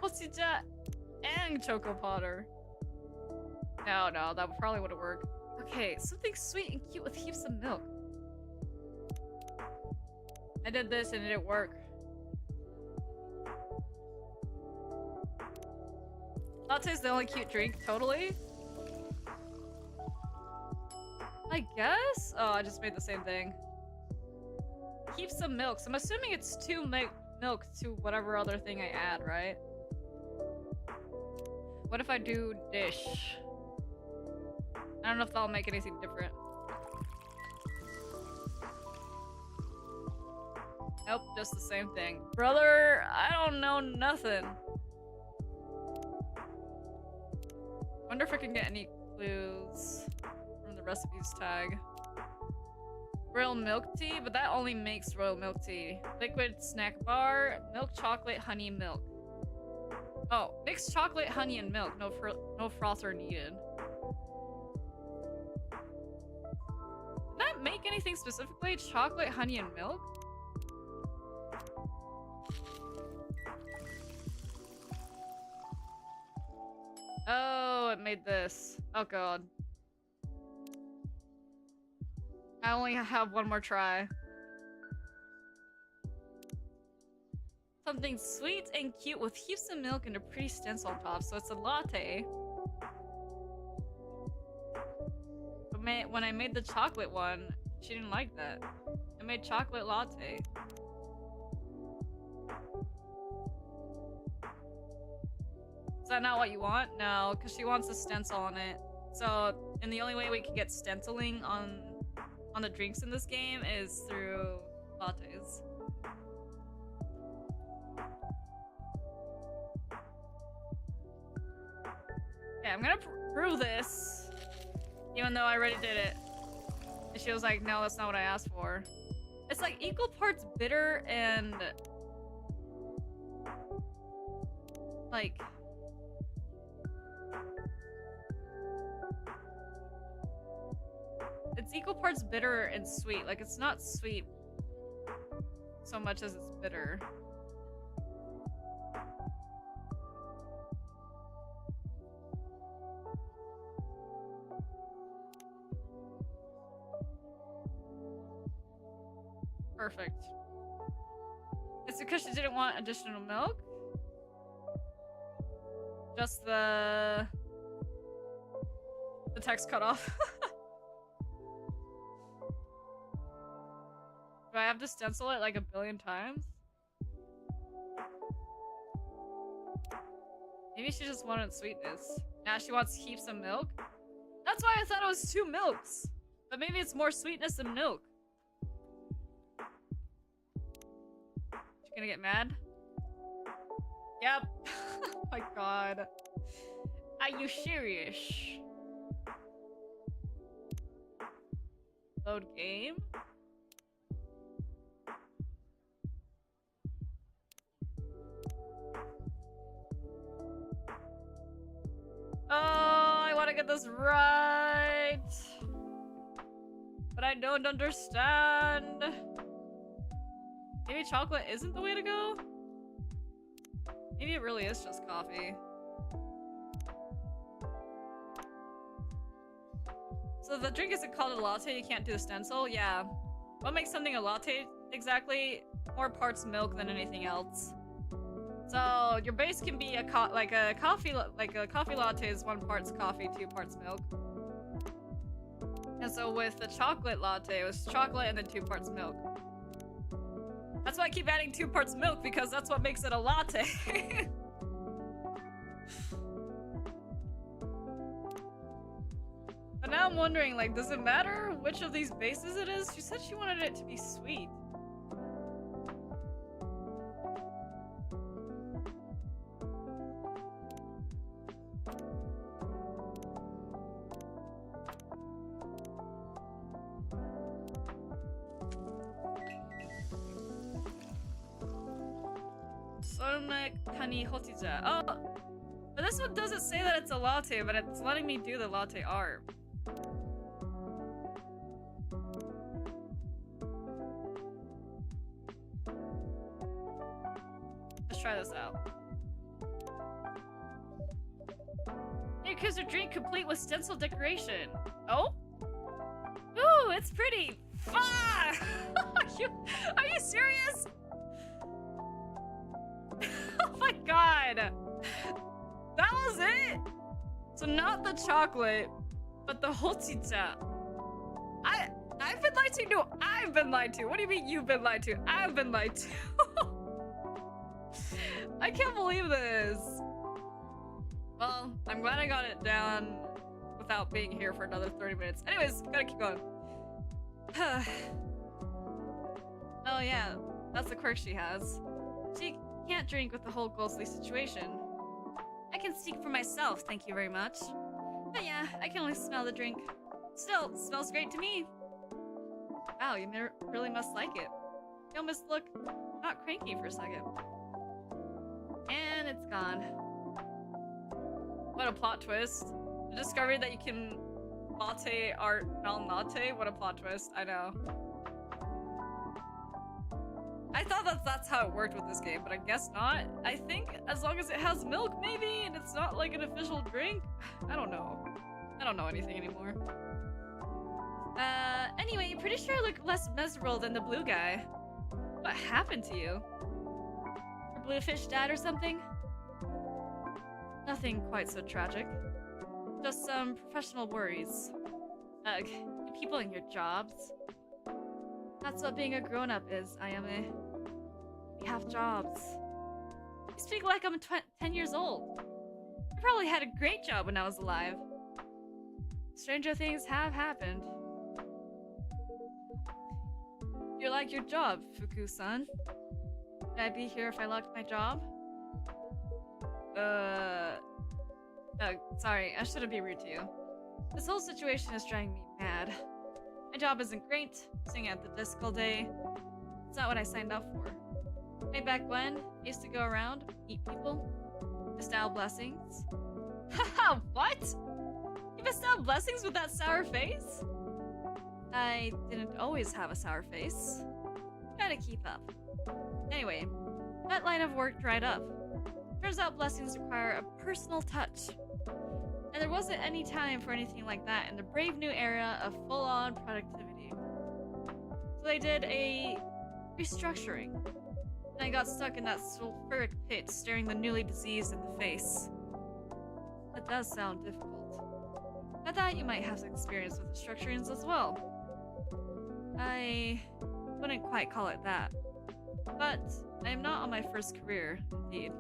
Hochija and Choco Potter. No, that probably wouldn't work. Okay, something sweet and cute with heaps of milk. I did this and it didn't work. Latte's the only cute drink, totally. I guess? Oh, I just made the same thing. Keep some milk. So I'm assuming it's 2 milk to whatever other thing I add, right? What if I do dish? I don't know if that'll make anything different. Nope, just the same thing. Brother, I don't know nothing. Wonder if I can get any clues from the recipes tag. Royal milk tea, but that only makes royal milk tea. Liquid snack bar, milk chocolate, honey milk. Oh, mixed chocolate, honey, and milk. No frother needed. Did that make anything specifically? Chocolate, honey, and milk? Oh, it made this. Oh god. I only have one more try. Something sweet and cute with heaps of milk and a pretty stencil on top, so it's a latte. But when I made the chocolate one, she didn't like that. I made chocolate latte. Is that not what you want? No, because she wants a stencil on it. So, and the only way we can get stenciling on the drinks in this game is through lattes. Okay, I'm gonna brew this, even though I already did it. And she was like, no, that's not what I asked for. It's like equal parts bitter and like it's equal parts bitter and sweet. Like it's not sweet so much as it's bitter. Perfect. It's because she didn't want additional milk? Just the text cut off. Do I have to stencil it like a billion times? Maybe she just wanted sweetness. Now she wants heaps of milk? That's why I thought it was 2 milks. But maybe it's more sweetness than milk. She gonna get mad? Yep. Oh my god. Are you serious? Load game? Oh, I want to get this right. But I don't understand. Maybe chocolate isn't the way to go? Maybe it really is just coffee. So the drink isn't called a latte, you can't do a stencil? Yeah. What makes something a latte exactly? More parts milk than anything else. So your base can be a coffee latte is 1 part coffee, 2 parts milk. And so with the chocolate latte, it was chocolate and then 2 parts milk. That's why I keep adding 2 parts milk, because that's what makes it a latte. But now I'm wondering, like, does it matter which of these bases it is? She said she wanted it to be sweet. Oh, but this one doesn't say that it's a latte, but it's letting me do the latte art. Let's try this out. New cruiser drink complete with stencil decoration. Oh? Ooh, it's pretty. Fuck! Are you serious? Oh my god! That was it? So not the chocolate, but the hojicha. I've been lied to? No, I've been lied to. What do you mean you've been lied to? I've been lied to. I can't believe this. Well, I'm glad I got it down without being here for another 30 minutes. Anyways, gotta keep going. Oh yeah, that's the quirk she has. She can't drink with the whole ghostly situation. I can speak for myself, thank you very much. But yeah, I can only smell the drink. Still, smells great to me. Wow, you really must like it. You almost look not cranky for a second. And it's gone. What a plot twist. The discovery that you can latte art non-latte? What a plot twist, I know. I thought that's how it worked with this game, but I guess not. I think as long as it has milk, maybe, and it's not like an official drink. I don't know. I don't know anything anymore. Anyway, pretty sure I look less miserable than the blue guy. What happened to you? Your bluefish died or something? Nothing quite so tragic. Just some professional worries. Ugh, you people in your jobs. That's what being a grown-up is, Ayame. We have jobs. You speak like I'm 10 years old. I probably had a great job when I was alive. Stranger things have happened. You like your job, Fuku-san? Would I be here if I liked my job? Sorry, I shouldn't be rude to you. This whole situation is driving me mad. My job isn't great, sitting at the desk all day. It's not what I signed up for. Way back when, I used to go around, meet people, bestow blessings. Haha, what? You bestow blessings with that sour face? I didn't always have a sour face. Gotta keep up. Anyway, that line of work dried up. Turns out blessings require a personal touch. And there wasn't any time for anything like that in the brave new era of full-on productivity. So they did a restructuring. And I got stuck in that sulfuric pit staring the newly diseased in the face. That does sound difficult. I thought you might have some experience with restructurings as well. I wouldn't quite call it that. But I am not on my first career, indeed.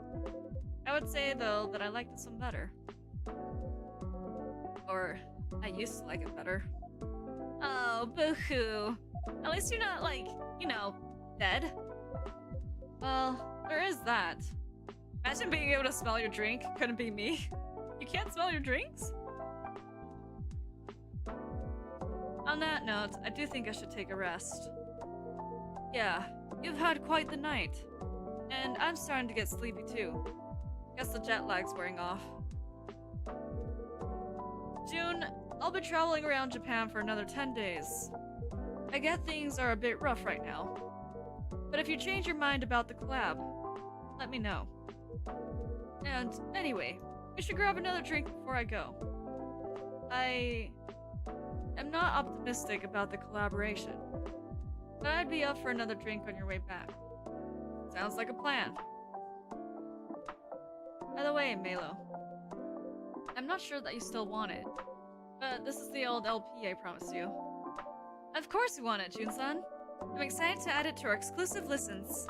I would say, though, that I like this one better. Or, I used to like it better. Oh, boo-hoo. At least you're not, like, you know, dead. Well, there is that. Imagine being able to smell your drink. Couldn't be me. You can't smell your drinks? On that note, I do think I should take a rest. Yeah, you've had quite the night. And I'm starting to get sleepy too. Guess the jet lag's wearing off. June, I'll be traveling around Japan for another 10 days. I get things are a bit rough right now. But if you change your mind about the collab, let me know. And anyway, we should grab another drink before I go. I am not optimistic about the collaboration, but I'd be up for another drink on your way back. Sounds like a plan. By the way, Maelo, I'm not sure that you still want it, but this is the old LP I promised you. Of course you want it, Jun-san. I'm excited to add it to our exclusive listens.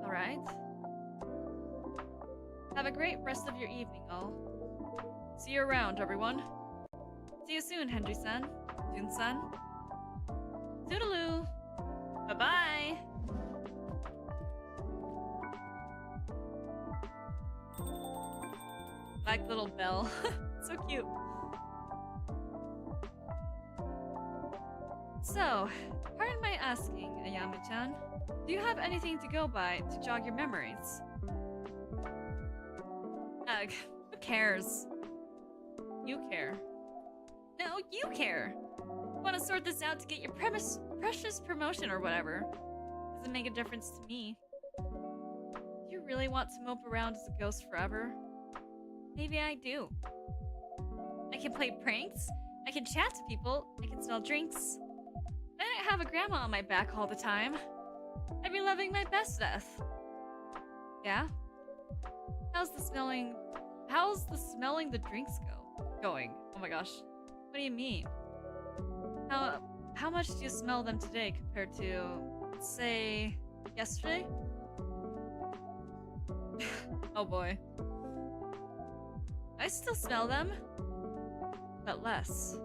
Alright. Have a great rest of your evening, all. See you around, everyone. See you soon, Henry-san. Jun-san. Toodaloo. Bye-bye. Black little bell. So cute. So, pardon my asking, Ayame-chan. Do you have anything to go by to jog your memories? Ugh, who cares? You care. No, you care! Want to sort this out to get your precious promotion or whatever. Doesn't make a difference to me. Do you really want to mope around as a ghost forever? Maybe I do. I can play pranks, I can chat to people, I can smell drinks. I didn't have a grandma on my back all the time. I'd be loving my best death. Yeah? How's the smelling the drinks going? Oh my gosh. What do you mean? How much do you smell them today compared to, say, yesterday? Oh boy. I still smell them, but less.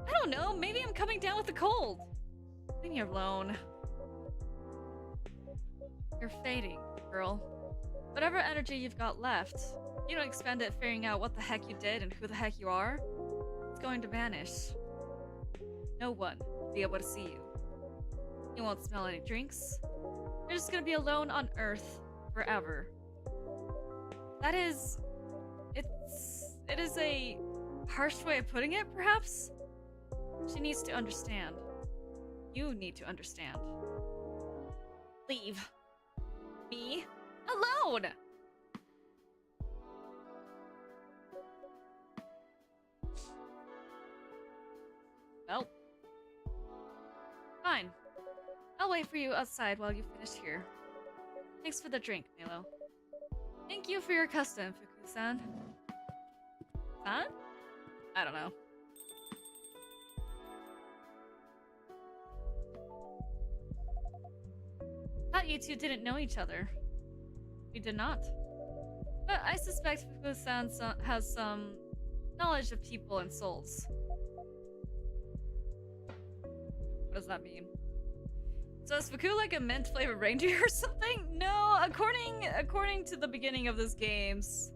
I don't know, maybe I'm coming down with a cold. Leave me alone. You're fading, girl. Whatever energy you've got left, you don't expend it figuring out what the heck you did and who the heck you are, it's going to vanish. No one will be able to see you. You won't smell any drinks. You're just gonna be alone on Earth forever. That is... It is a harsh way of putting it, perhaps? She needs to understand. You need to understand. Leave. Me alone! Well. Fine. I'll wait for you outside while you finish here. Thanks for the drink, Maelo. Thank you for your custom, Fuku-san. Huh? I don't know. Thought you two didn't know each other. We did not. But I suspect Fuku-san has some knowledge of people and souls. What does that mean? So is Fuku like a mint flavored reindeer or something? No, according to the beginning of this games,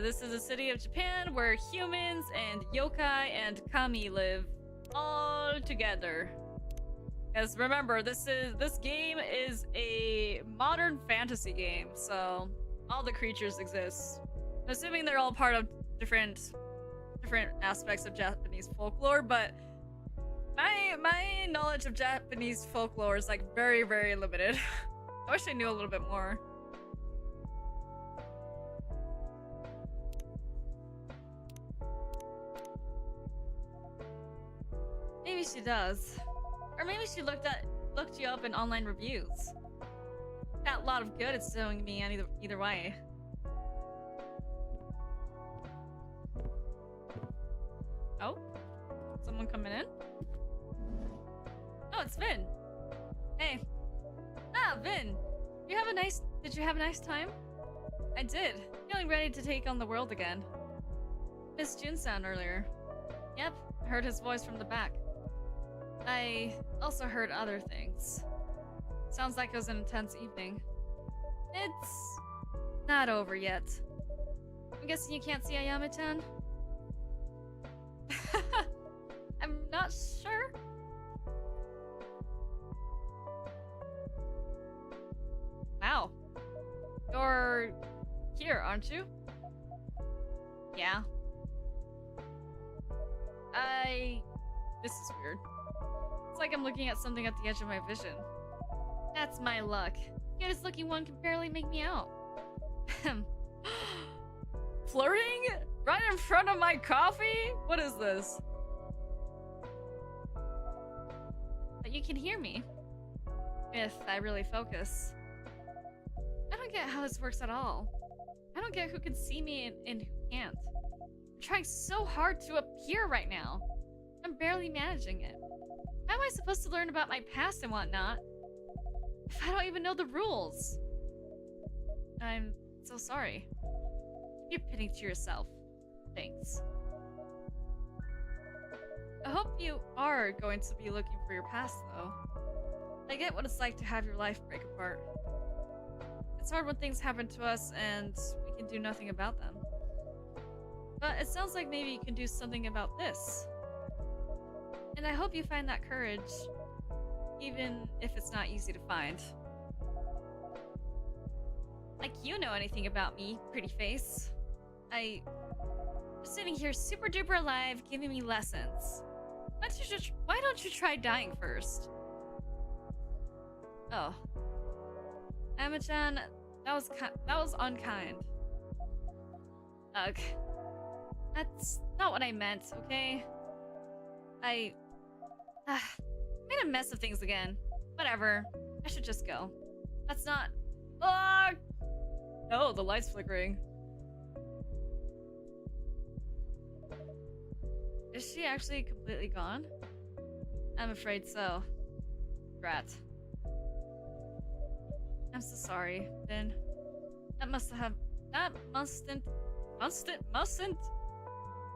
this is a city of Japan where humans and yokai and kami live all together. Because remember, this game is a modern fantasy game, so all the creatures exist. I'm assuming they're all part of different aspects of Japanese folklore, but my knowledge of Japanese folklore is like very, very limited. I wish I knew a little bit more. Maybe she does. Or maybe she looked you up in online reviews. Got a lot of good it's doing me either way. Oh? Someone coming in? Oh, it's Finn. Hey. Ah, Vin. Did you have a nice time? I did. Feeling ready to take on the world again. Missed June's sound earlier. Yep, I heard his voice from the back. I also heard other things. Sounds like it was an intense evening. It's not over yet. I'm guessing you can't see Ayame-chan? I'm not sure. Wow. You're here, aren't you? Yeah. This is weird. It's like I'm looking at something at the edge of my vision. That's my luck. The cutest looking one can barely make me out. Flirting? Right in front of my coffee? What is this? But you can hear me. If I really focus. I don't get how this works at all. I don't get who can see me and who can't. I'm trying so hard to appear right now. I'm barely managing it. How am I supposed to learn about my past and whatnot if I don't even know the rules? I'm so sorry. Keep your pity to yourself. Thanks. I hope you are going to be looking for your past, though. I get what it's like to have your life break apart. It's hard when things happen to us and we can do nothing about them. But it sounds like maybe you can do something about this. And I hope you find that courage, even if it's not easy to find. Like you know anything about me, pretty face. I'm sitting here super duper alive, giving me lessons. Why don't you try dying first? Oh. Ama-chan, that was unkind. Ugh. That's not what I meant, okay? I made a mess of things again. Whatever. I should just go. That's not... Oh, the light's flickering. Is she actually completely gone? I'm afraid so. Drat. I'm so sorry, Finn. That mustn't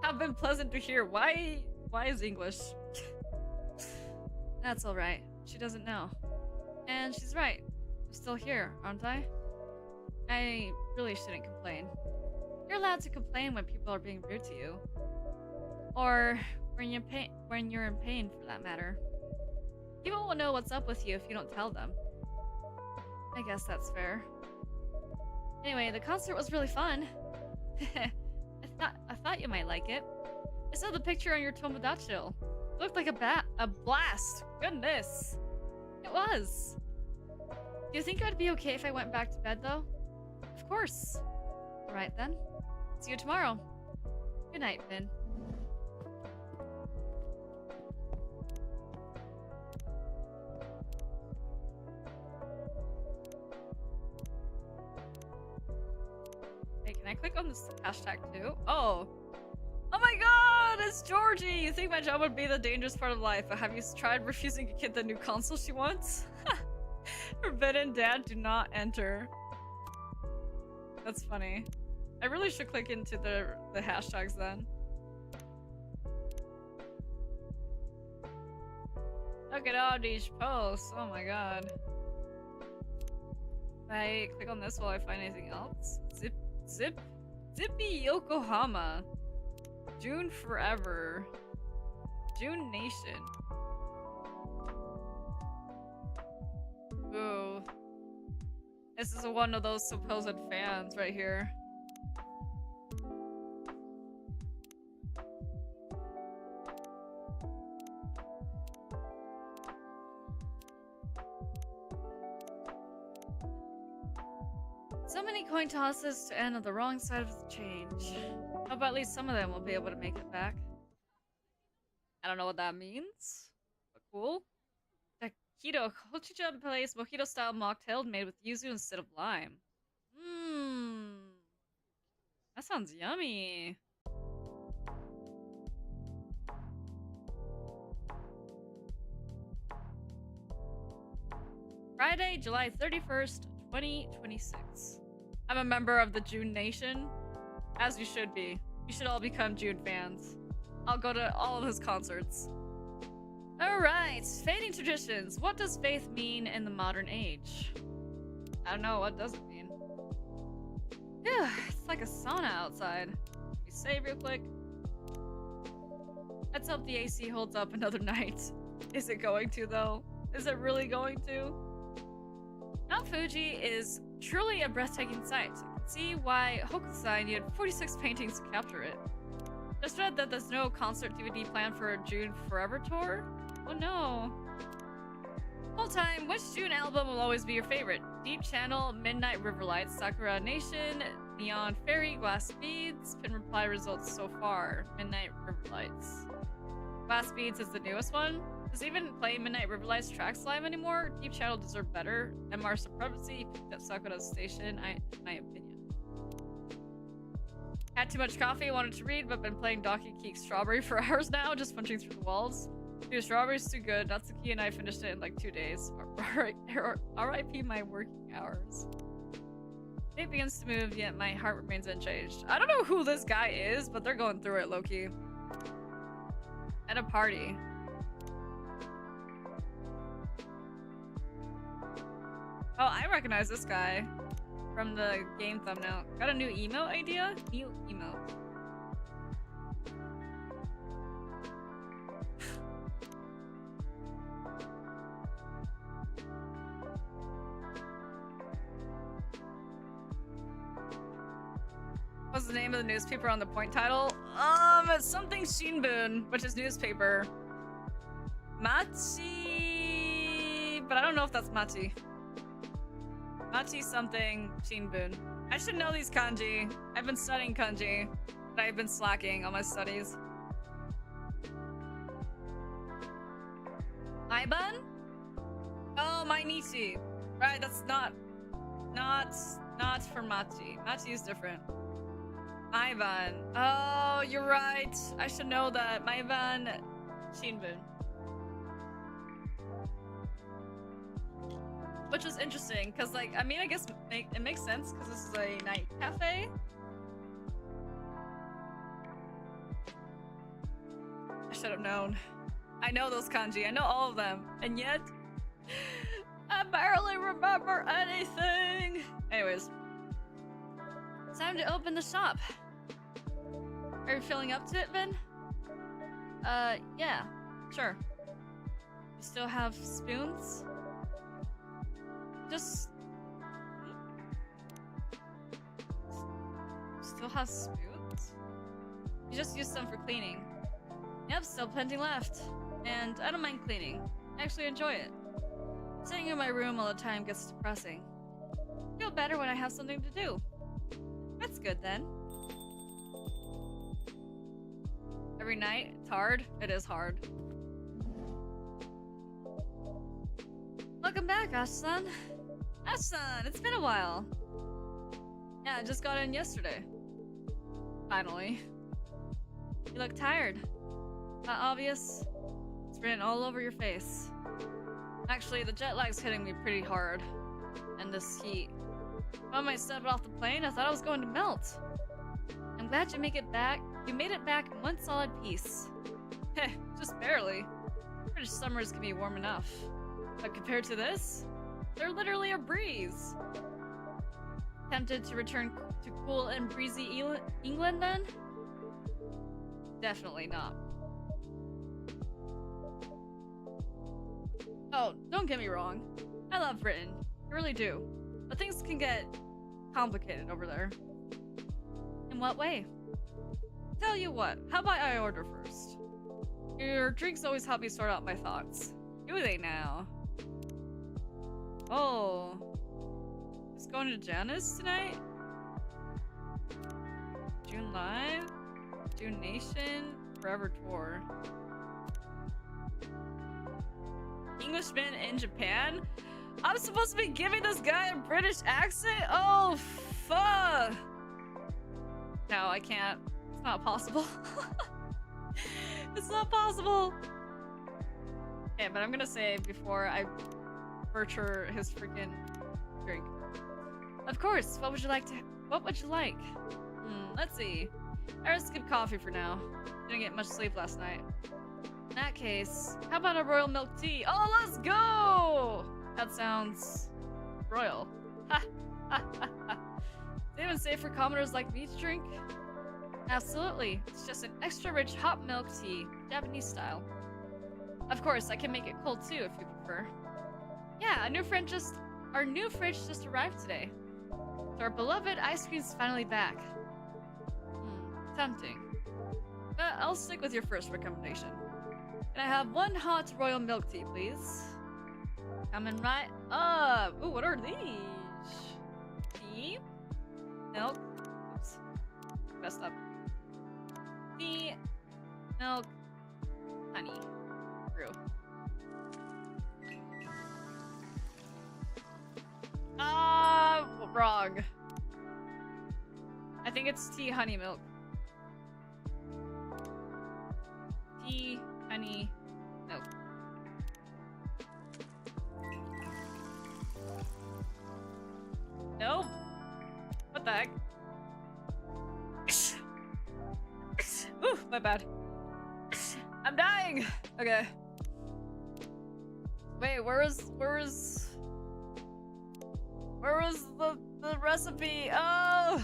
have been pleasant to hear. Why is English? That's alright. She doesn't know. And she's right. I'm still here, aren't I? I really shouldn't complain. You're allowed to complain when people are being rude to you. Or when you're in pain, for that matter. People will know what's up with you if you don't tell them. I guess that's fair. Anyway, the concert was really fun. I thought you might like it. I saw the picture on your Tomodachi. It looked like a blast. Goodness. It was. Do you think it would be okay if I went back to bed, though? Of course. Alright then. See you tomorrow. Good night, Finn. Hey, can I click on this hashtag too? Oh. Oh my god, it's Georgie! You think my job would be the dangerous part of life, but have you tried refusing a kid the new console she wants? Forbidden dad, do not enter. That's funny. I really should click into the hashtags then. Look at all these posts. Oh my god. Can I click on this while I find anything else? Zippy Yokohama. June forever. June Nation. Ooh. This is one of those supposed fans right here. So many coin tosses to end on the wrong side of the change. How about at least some of them will be able to make it back? I don't know what that means, but cool. Taquito Kochichan plays mojito-style mocktail made with yuzu instead of lime. Mmm. That sounds yummy. Friday, July 31st, 2026. I'm a member of the June Nation, as you should be. You should all become June fans. I'll go to all of his concerts. Alright, fading traditions. What does faith mean in the modern age? I don't know, what does it mean? Yeah, it's like a sauna outside. Let me save real quick. Let's hope the AC holds up another night. Is it going to, though? Is it really going to? Mount Fuji is truly a breathtaking sight. I can see why Hokusai needed 46 paintings to capture it. Just read that there's no concert DVD planned for a June Forever tour. Oh no. Whole time, which June album will always be your favorite? Deep Channel, Midnight Riverlights, Sakura Nation, Neon Fairy, Glass Beads. Pin reply results so far. Midnight Riverlights. Glass Beads is the newest one. Does even play Midnight Riverlights tracks live anymore? Deep Channel deserve better. MR Supremacy picked up Sakura's station, in my opinion. Had too much coffee, wanted to read, but been playing Donkey Kong Strawberry for hours now, just punching through the walls. Dude, Strawberry's too good. Natsuki and I finished it in like 2 days. R.I.P. my working hours. It begins to move, yet my heart remains unchanged. I don't know who this guy is, but they're going through it, low-key. At a party. Oh, I recognize this guy from the game thumbnail. Got a new emote idea? New emote. What's the name of the newspaper on the point title? It's something Shinbun, which is newspaper. Machi, but I don't know if that's Machi. Machi something Shinbun. I should know these kanji. I've been studying kanji, but I've been slacking on my studies. Iban? Oh, my Nishi. Right, that's not for Machi. Machi is different. Ivan. Oh, you're right. I should know that. Ivan Shinbun. Which is interesting, because, like, I mean, I guess it makes sense, because this is a night cafe. I should have known. I know those kanji. I know all of them. And yet, I barely remember anything. Anyways. Time to open the shop. Are you feeling up to it, Vin? Yeah. Sure. You still have spoons? Just... Still have spoons? You just used some for cleaning. Yep, still plenty left. And I don't mind cleaning. I actually enjoy it. Sitting in my room all the time gets depressing. I feel better when I have something to do. That's good then. Every night, it's hard. It is hard. Welcome back, Ash-san. Ash-san, it's been a while. Yeah, I just got in yesterday. Finally. You look tired. Not obvious. It's written all over your face. Actually, the jet lag's hitting me pretty hard. And this heat. When I stepped off the plane, I thought I was going to melt. I'm glad you made it back. You made it back in one solid piece. Heh, just barely. British summers can be warm enough. But compared to this, they're literally a breeze. Tempted to return to cool and breezy England then? Definitely not. Oh, don't get me wrong. I love Britain. I really do. But things can get complicated over there. In what way? Tell you what, how about I order first? Your drinks always help me sort out my thoughts. Do they now? Oh. Just going to Janice tonight? June Live? June Nation? Forever Tour. Englishman in Japan? I'm supposed to be giving this guy a British accent? Oh, fuck! No, I can't. It's not possible. It's not possible. Okay, but I'm gonna say before I butcher his freaking drink. Of course. What would you like? Let's see. I'll skip coffee for now. Didn't get much sleep last night. In that case, how about a royal milk tea? Oh, let's go! That sounds royal. Ha ha ha ha. Is it even safe for commoners like me to drink? Absolutely. It's just an extra rich hot milk tea, Japanese style. Of course, I can make it cold too if you prefer. Yeah, our new fridge just arrived today. So our beloved ice cream's finally back. Tempting. But I'll stick with your first recommendation. Can I have one hot royal milk tea, please? Coming right up. Ooh, what are these? Tea, milk. Oops, messed up. Tea, milk, honey. Brew. Wrong. I think it's tea, honey, milk. Tea, honey, milk. Nope. What the heck? Ooh, my bad. I'm dying! Okay. Wait, where was the recipe? Oh!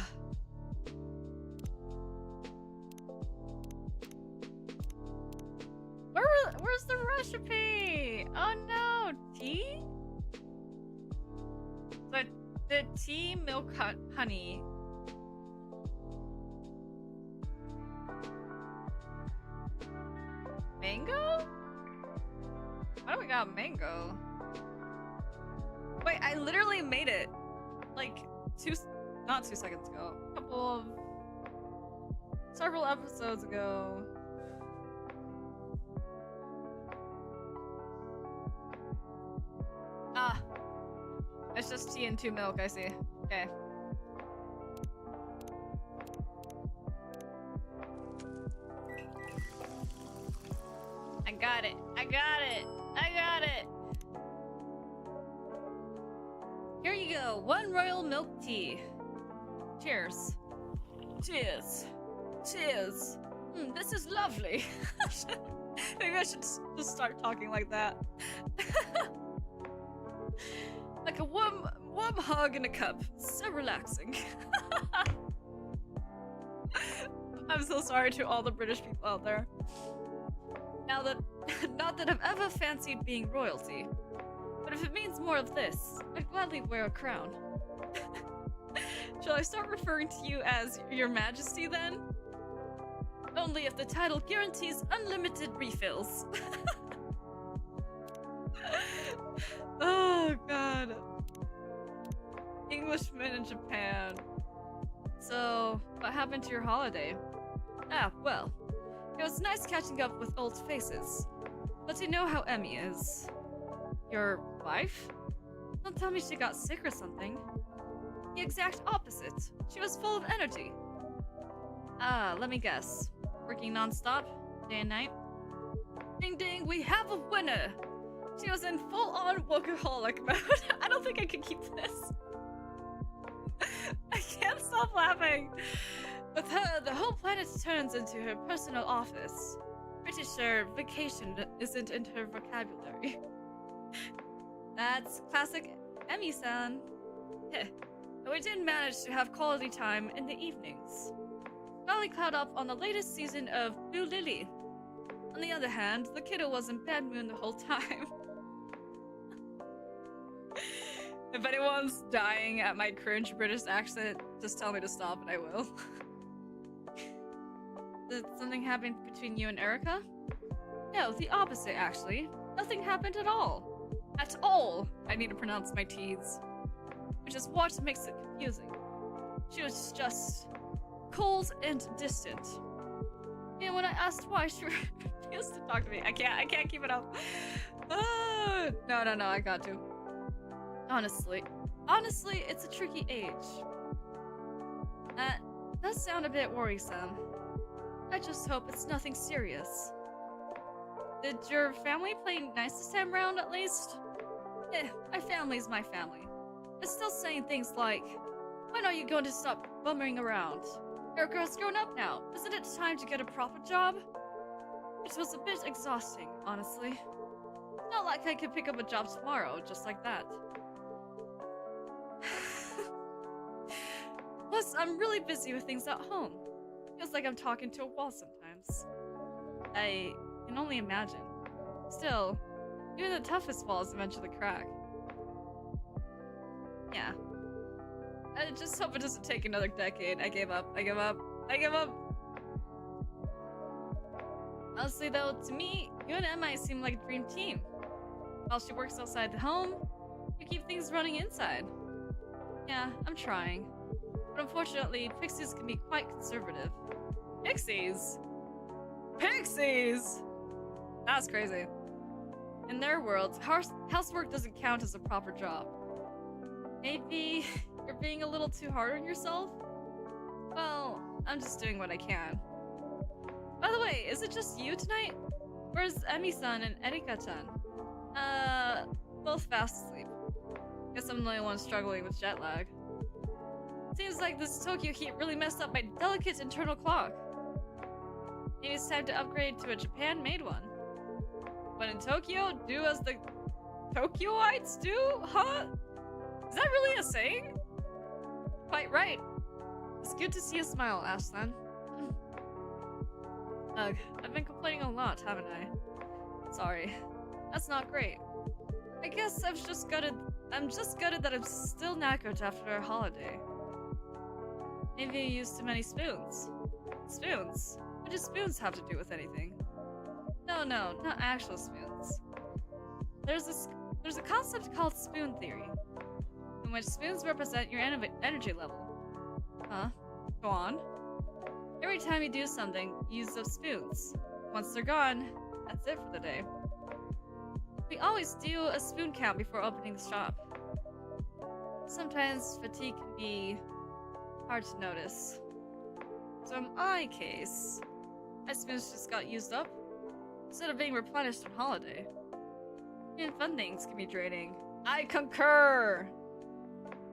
Where's the recipe? Oh no, tea? The tea, milk, honey. Mango? Why do we got mango? Wait, I literally made it like not 2 seconds ago. Several episodes ago. Ah. It's just tea and 2 milk, I see. Okay. I got it. Here you go. 1 royal milk tea. Cheers. Cheers. This is lovely. Maybe I should just start talking like that. Like a warm hug in a cup. So relaxing. I'm so sorry to all the British people out there. Now that, not that I've ever fancied being royalty, but if it means more of this, I'd gladly wear a crown. Shall I start referring to you as Your Majesty then? Only if the title guarantees unlimited refills. Oh god. Englishmen in Japan. So, what happened to your holiday? Ah, well, it was nice catching up with old faces. But you know how Emmy is. Your wife? Don't tell me she got sick or something. The exact opposite. She was full of energy. Ah, let me guess. Working non-stop? Day and night? Ding ding, we have a winner! She was in full-on workaholic mode. I don't think I can keep this. I can't stop laughing. With her, the whole planet turns into her personal office. Pretty sure vacation isn't in her vocabulary. That's classic Emmy-san. But we did manage to have quality time in the evenings. Finally caught up on the latest season of Blue Lily. On the other hand, the kiddo was in bad mood the whole time. If anyone's dying at my cringe British accent, just tell me to stop and I will. Did something happen between you and Erica? No, the opposite actually. Nothing happened at all. At all! I need to pronounce my T's. Which is what makes it confusing. She was just cold and distant. And when I asked why, she refused to talk to me. I can't keep it up. No, I got to. Honestly, it's a tricky age. That does sound a bit worrisome. I just hope it's nothing serious. Did your family play nice this time around, at least? My family's my family. It's still saying things like, when are you going to stop bumming around? Your girl's grown up now. Isn't it time to get a proper job? It was a bit exhausting, honestly. Not like I could pick up a job tomorrow, just like that. Plus, I'm really busy with things at home. Feels like I'm talking to a wall sometimes. I can only imagine. Still, even the toughest walls eventually crack. Yeah. I just hope it doesn't take another decade. I gave up. I give up. I give up. Honestly though, to me, you and Emma seem like a dream team. While she works outside the home, you keep things running inside. Yeah, I'm trying. But unfortunately, pixies can be quite conservative. Pixies? Pixies! That's crazy. In their world, housework doesn't count as a proper job. Maybe you're being a little too hard on yourself? Well, I'm just doing what I can. By the way, is it just you tonight? Where's Emi-san and Erika-chan? Both fast asleep. Guess I'm the only one struggling with jet lag. Seems like this Tokyo heat really messed up my delicate internal clock. Maybe it's time to upgrade to a Japan-made one. When in Tokyo, do as the Tokyoites do? Huh? Is that really a saying? Quite right. It's good to see you smile, Aslan. Ugh, I've been complaining a lot, haven't I? Sorry. That's not great. I guess I'm just gutted that I'm still knackered after a holiday. Maybe you used too many spoons. Spoons? What do spoons have to do with anything? No, not actual spoons. There's a concept called spoon theory, in which spoons represent your energy level. Huh? Go on. Every time you do something, you use up spoons. Once they're gone, that's it for the day. We always do a spoon count before opening the shop. Sometimes fatigue can be hard to notice. So in my case, my spoons just got used up instead of being replenished on holiday. Even fun things can be draining. I concur!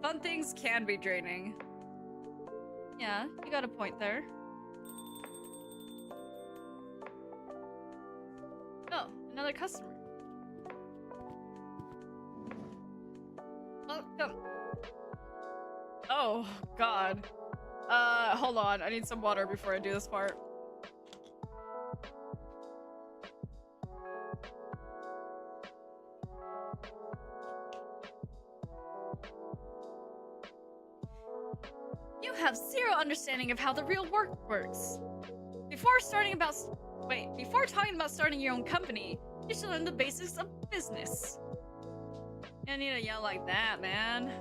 Fun things can be draining. Yeah, you got a point there. Oh, another customer. Welcome. Oh, God. Hold on. I need some water before I do this part. You have zero understanding of how the real work works. Before talking about starting your own company, you should learn the basics of business. You don't need to yell like that, man.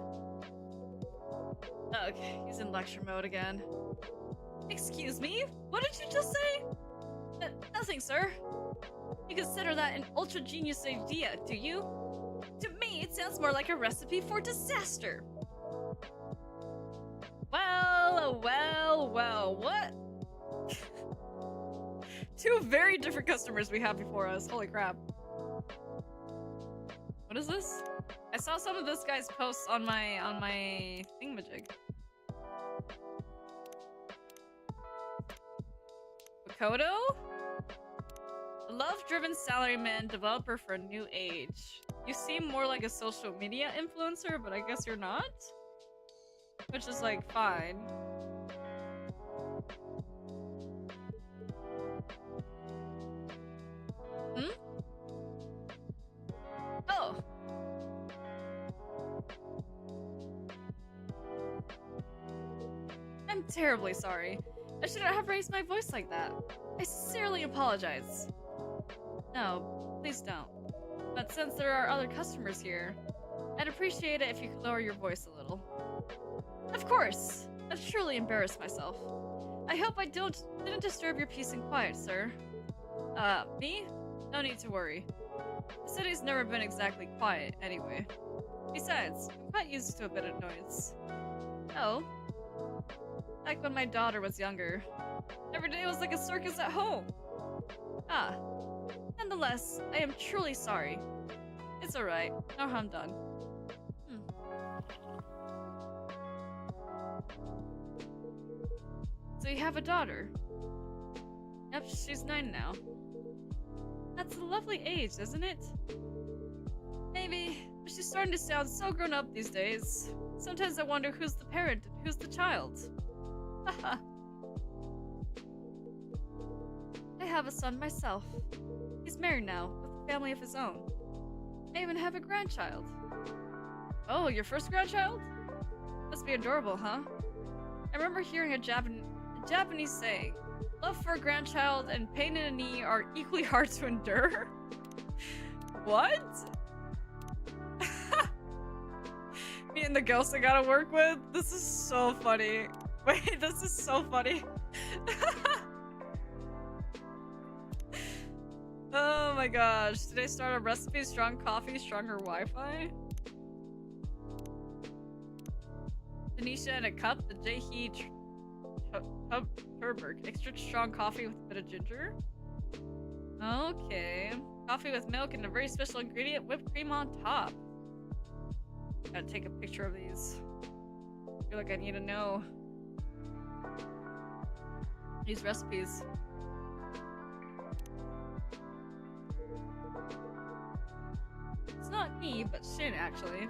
Ugh, he's in lecture mode again. Excuse me? What did you just say? Nothing, sir. You consider that an ultra-genius idea, do you? To me, it sounds more like a recipe for disaster. Well, what? Two very different customers we have before us. Holy crap. What is this? I saw some of this guy's posts on my thingamajig. Makoto? Love-driven salaryman developer for a new age. You seem more like a social media influencer, but I guess you're not? Which is like, fine. Hmm? Oh. I'm terribly sorry. I shouldn't have raised my voice like that. I sincerely apologize. No, please don't. But since there are other customers here, I'd appreciate it if you could lower your voice a little. Of course! I've truly embarrassed myself. I hope I didn't disturb your peace and quiet, sir. Me? No need to worry. The city's never been exactly quiet, anyway. Besides, I'm quite used to a bit of noise. Oh? Like when my daughter was younger. Every day was like a circus at home. Ah. Nonetheless, I am truly sorry. It's alright. No harm done. So you have a daughter? Yep, she's 9 now. That's a lovely age, isn't it? Maybe, but she's starting to sound so grown up these days. Sometimes I wonder who's the parent and who's the child. Haha. I have a son myself. He's married now, with a family of his own. I even have a grandchild. Oh, your first grandchild? Must be adorable, huh? I remember hearing a Japanese saying, love for a grandchild and pain in a knee are equally hard to endure. What? Me and the ghost I gotta work with? This is so funny. Wait, this is so funny. Oh my gosh. Did I start a recipe? Strong coffee, stronger Wi-Fi? Tanisha in a cup, the Jahe Turberg. Extra strong coffee with a bit of ginger. Okay. Coffee with milk and a very special ingredient, whipped cream on top. Gotta take a picture of these. I feel like I need to know these recipes. It's not me, but Shin, actually.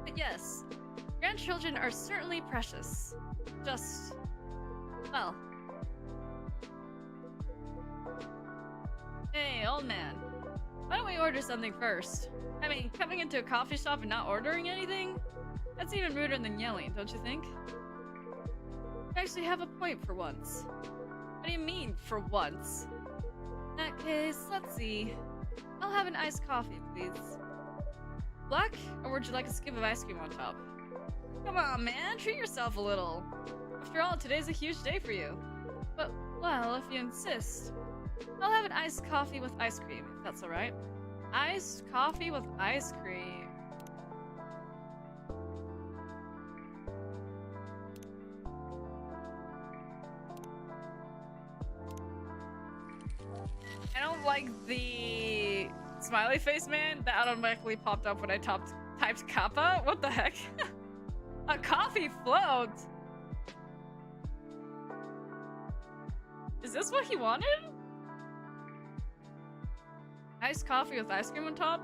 But yes, grandchildren are certainly precious. Just, well. Hey, old man. Why don't we order something first? I mean, coming into a coffee shop and not ordering anything? That's even ruder than yelling, don't you think? You actually have a point for once. What do you mean, for once? In that case, let's see. I'll have an iced coffee, please. Black, or would you like a scoop of ice cream on top? Come on, man, treat yourself a little. After all, today's a huge day for you. But, well, if you insist. I'll have an iced coffee with ice cream, if that's alright. Iced coffee with ice cream. I don't like the smiley face man that automatically popped up when I typed kappa. What the heck? A coffee float? Is this what he wanted? Iced coffee with ice cream on top?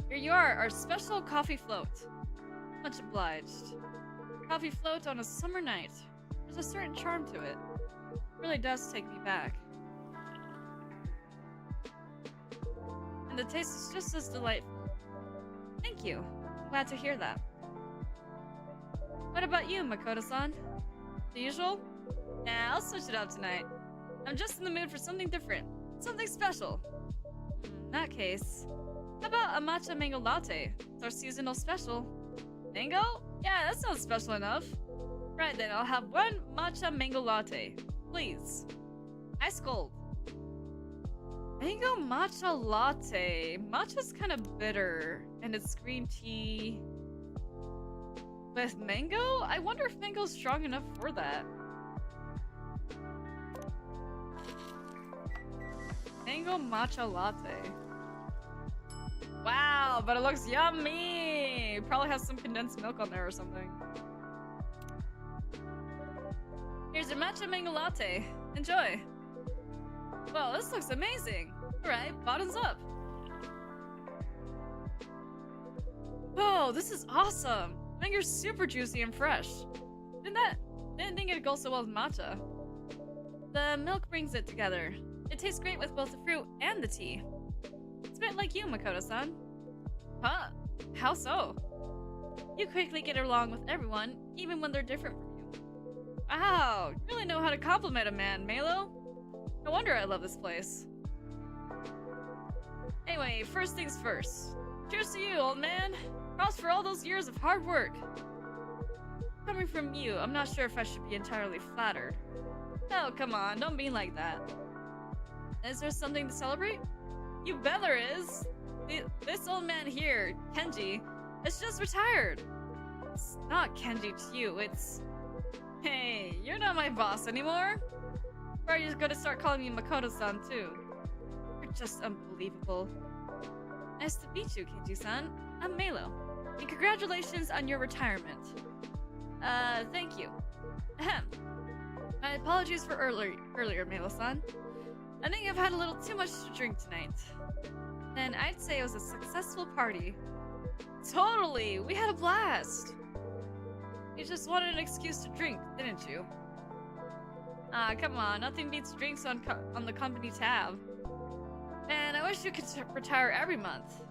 Here you are, our special coffee float. Much obliged. Coffee float on a summer night. There's a certain charm to it. It really does take me back. And the taste is just as delightful. Thank you. Glad to hear that. What about you, Makoto-san? The usual? Nah, I'll switch it up tonight. I'm just in the mood for something different. Something special. In that case, how about a matcha mango latte? It's our seasonal special. Mango? Yeah, that sounds special enough. Right then, I'll have one matcha mango latte. Please. Ice cold. Mango matcha latte. Matcha's kind of bitter, and it's green tea with mango? I wonder if mango's strong enough for that. Mango matcha latte. Wow, but it looks yummy! Probably has some condensed milk on there or something. Here's your matcha mango latte. Enjoy. Well, this looks amazing. Alright, bottoms up. Oh, this is awesome. Mango's super juicy and fresh. Didn't think it'd go so well with matcha. The milk brings it together. It tastes great with both the fruit and the tea. It's a bit like you, Makoto-san. Huh? How so? You quickly get along with everyone, even when they're different from you. Wow, you really know how to compliment a man, Maelo. No wonder I love this place. Anyway, first things first. Cheers to you, old man. Props for all those years of hard work. Coming from you, I'm not sure if I should be entirely flattered. Oh, come on, don't be like that. Is there something to celebrate? You bet there is! This old man here, Kenji, is just retired. It's not Kenji to you, it's... Hey, you're not my boss anymore. Or are you gonna start calling me Makoto-san too? You're just unbelievable. Nice to meet you, Kenji-san. I'm Maelo. And congratulations on your retirement. Thank you. Ahem. My apologies for earlier, Maelo-san. I think I've had a little too much to drink tonight. And I'd say it was a successful party. Totally! We had a blast! You just wanted an excuse to drink, didn't you? Come on, nothing beats drinks on the company tab. And I wish you could retire every month.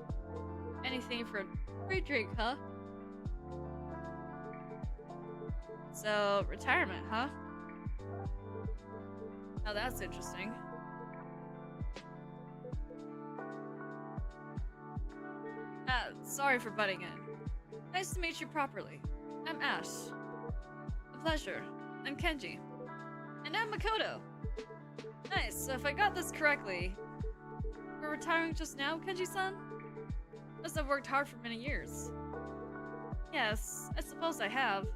Anything for a free drink, huh? So, retirement, huh? Now that's interesting. Sorry for butting in. Nice to meet you properly. I'm Ash. A pleasure. I'm Kenji. And I'm Makoto. Nice, so if I got this correctly, we're retiring just now, Kenji-san? Must have worked hard for many years. Yes, I suppose I have.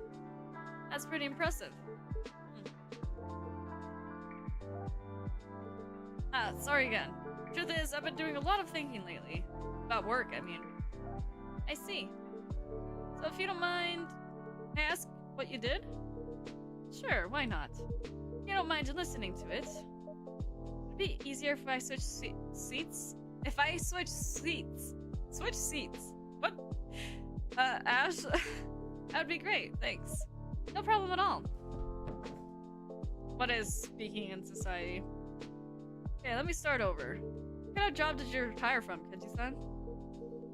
That's pretty impressive. Sorry again. Truth is, I've been doing a lot of thinking lately. About work, I mean. I see. So if you don't mind, may I ask what you did? Sure, why not? If you don't mind listening to it. Would it be easier if I switch seats? If I switch seats? Switch seats? What? Ash? That'd be great, thanks. No problem at all. What is speaking in society? Okay, let me start over. What kind of job did you retire from, Kenji-san?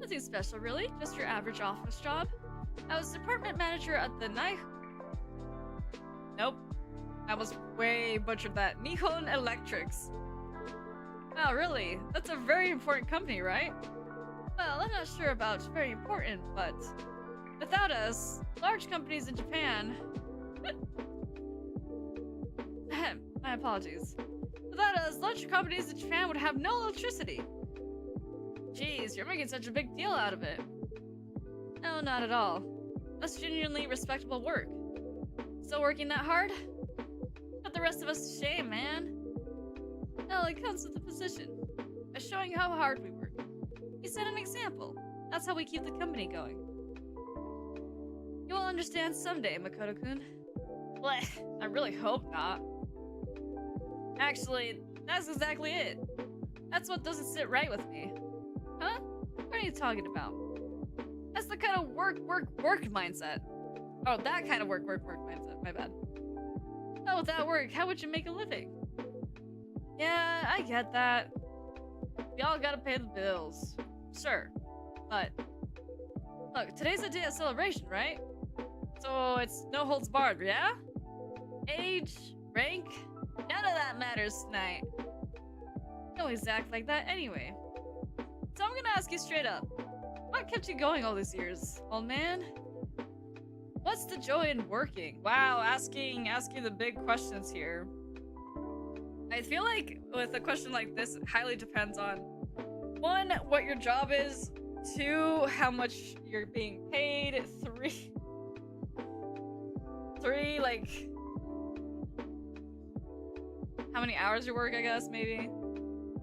Nothing special, really. Just your average office job. I was department manager at the Nope. I was way butchered that. Nihon Electrics. Oh, really? That's a very important company, right? Well, I'm not sure about very important, but without us, large companies in Japan... My apologies. Without us, large companies in Japan would have no electricity. Jeez, you're making such a big deal out of it. No, not at all. That's genuinely respectable work. Still working that hard? Put the rest of us to shame, man. No, it comes with the position. By showing how hard we work. You set an example. That's how we keep the company going. You will understand someday, Makoto-kun. Blech, I really hope not. Actually, that's exactly it. That's what doesn't sit right with me. Huh? What are you talking about? That's the kind of work mindset. Oh, that kind of work mindset. My bad. Oh, without work, how would you make a living? Yeah, I get that. We all gotta pay the bills. Sure. But, look, today's a day of celebration, right? So it's no holds barred, yeah? Age, rank, none of that matters tonight. You always act like that anyway. So I'm gonna ask you straight up. What kept you going all these years, old man? What's the joy in working? Wow, asking the big questions here. I feel like with a question like this, it highly depends on 1, what your job is, 2, how much you're being paid, 3, like how many hours you work, I guess, maybe.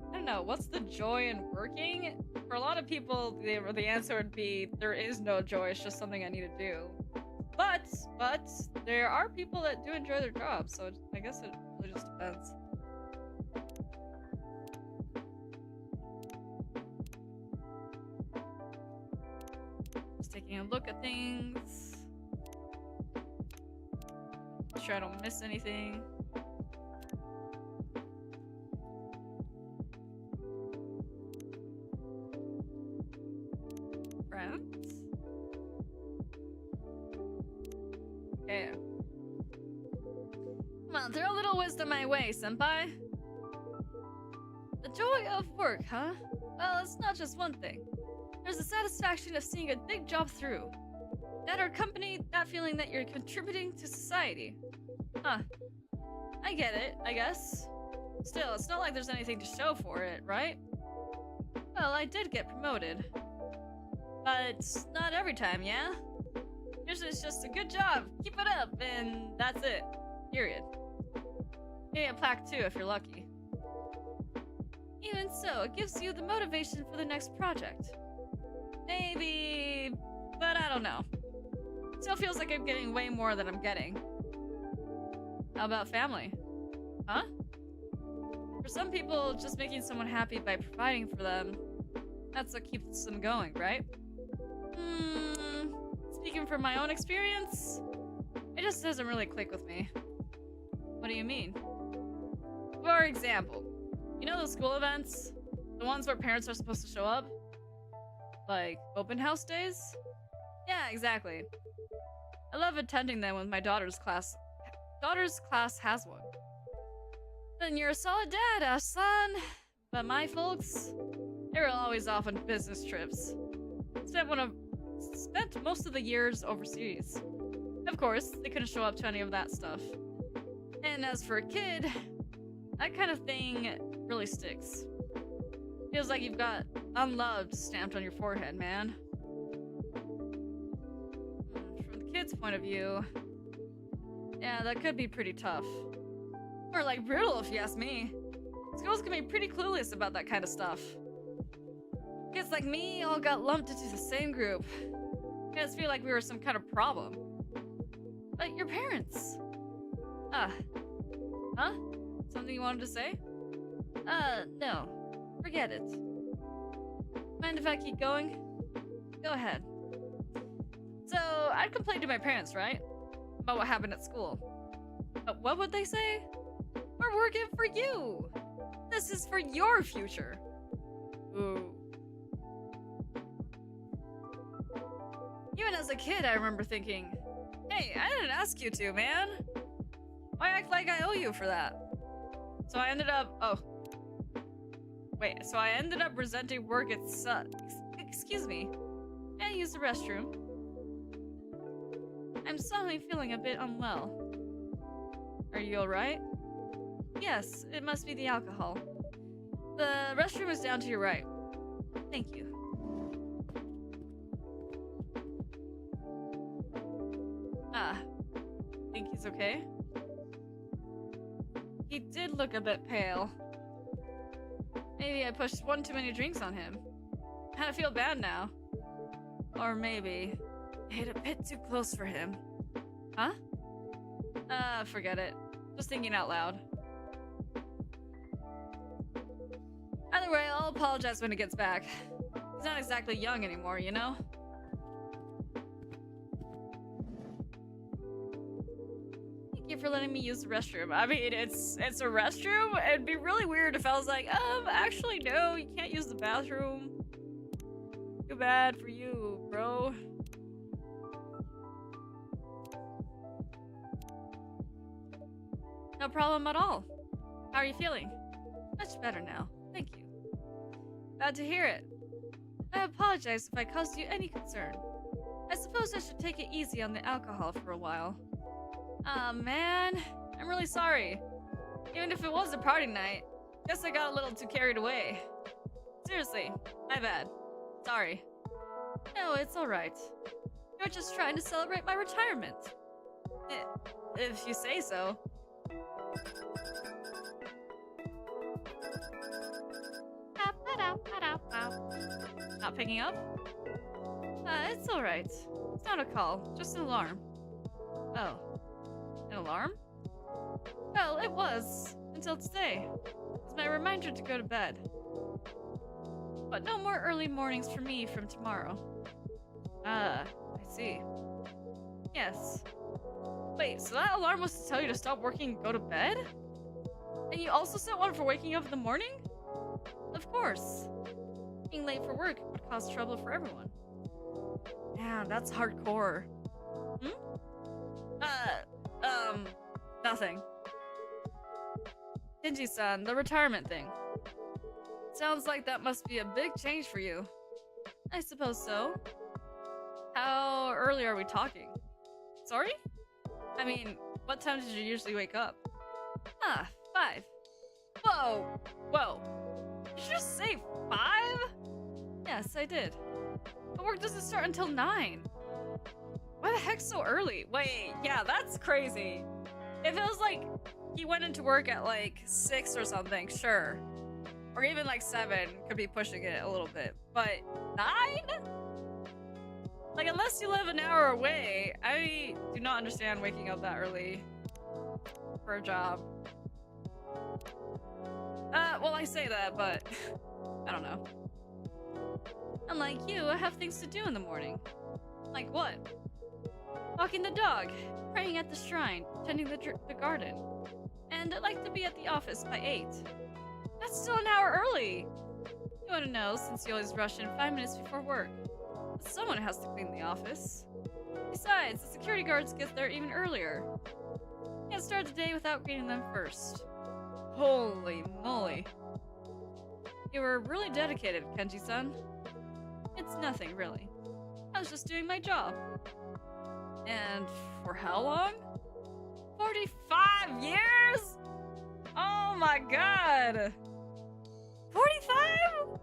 I don't know, what's the joy in working? For a lot of people, the answer would be, there is no joy, it's just something I need to do. But, there are people that do enjoy their jobs, so I guess it really just depends. Just taking a look at things. Make sure I don't miss anything. Okay. Come on, throw a little wisdom my way, senpai. The joy of work, huh? Well, it's not just one thing. There's the satisfaction of seeing a big job through. That our company, that feeling that you're contributing to society. Huh. I get it, I guess. Still, it's not like there's anything to show for it, right? Well, I did get promoted. But not every time, yeah? Usually it's just a good job, keep it up, and that's it. Period. Maybe a plaque too, if you're lucky. Even so, it gives you the motivation for the next project. Maybe, but I don't know. Still feels like I'm getting way more than I'm getting. How about family? Huh? For some people, just making someone happy by providing for them, that's what keeps them going, right? Speaking from my own experience, it just doesn't really click with me. What do you mean? For example, you know those school events? The ones where parents are supposed to show up? Like, open house days? Yeah, exactly. I love attending them when my daughter's class has one. Then you're a solid dad, son. But my folks, they were always off on business trips. Spent most of the years overseas. Of course, they couldn't show up to any of that stuff. And as for a kid, that kind of thing really sticks. Feels like you've got unloved stamped on your forehead, man. From the kid's point of view, yeah, that could be pretty tough. Or like brutal, if you ask me. Schools can be pretty clueless about that kind of stuff. Kids like me all got lumped into the same group. I just feel like we were some kind of problem. But your parents. Huh? Something you wanted to say? No. Forget it. Mind if I keep going? Go ahead. So, I'd complain to my parents, right? About what happened at school. But what would they say? We're working for you! This is for your future! Ooh. Even as a kid, I remember thinking, hey, I didn't ask you to, man! Why act like I owe you for that? So I ended up resenting work at excuse me. May I use the restroom? I'm suddenly feeling a bit unwell. Are you alright? Yes, it must be the alcohol. The restroom is down to your right. Thank you. Think he's okay? He did look a bit pale. Maybe I pushed one too many drinks on him. I kinda feel bad now. Or maybe I hit a bit too close for him. Huh? Forget it. Just thinking out loud. Either way, I'll apologize when he gets back. He's not exactly young anymore, you know? Thank you for letting me use the restroom. I mean, it's a restroom. It'd be really weird if I was like, actually no, you can't use the bathroom. Too bad for you, bro. No problem at all. How are you feeling? Much better now. Thank you. Glad to hear it. I apologize if I caused you any concern. I suppose I should take it easy on the alcohol for a while. Aw, man. I'm really sorry. Even if it was a party night, guess I got a little too carried away. Seriously, my bad. Sorry. No, it's alright. You're just trying to celebrate my retirement. If you say so. Not picking up? It's alright. It's not a call, just an alarm. Oh. An alarm? Well, it was. Until today. It's my reminder to go to bed. But no more early mornings for me from tomorrow. I see. Yes. Wait, so that alarm was to tell you to stop working and go to bed? And you also set one for waking up in the morning? Of course. Being late for work would cause trouble for everyone. Yeah, that's hardcore. Nothing. Shinji-san, the retirement thing. Sounds like that must be a big change for you. I suppose so. How early are we talking? Sorry? I mean, what time did you usually wake up? 5. Whoa! Did you just say 5? Yes, I did. But work doesn't start until 9. Why the heck so early? Wait, yeah, that's crazy. If it was like, he went into work at like 6 or something, sure. Or even like 7, could be pushing it a little bit. But 9? Like, unless you live an hour away, I do not understand waking up that early for a job. Well, I say that, but I don't know. Unlike you, I have things to do in the morning. Like what? Walking the dog, praying at the shrine, tending the garden. And I'd like to be at the office by 8. That's still an hour early! You want to know, since you always rush in 5 minutes before work. But someone has to clean the office. Besides, the security guards get there even earlier. Can't start the day without greeting them first. Holy moly. You were really dedicated, Kenji-san. It's nothing, really. I was just doing my job. And for how long? 45 years?! Oh my god! 45?!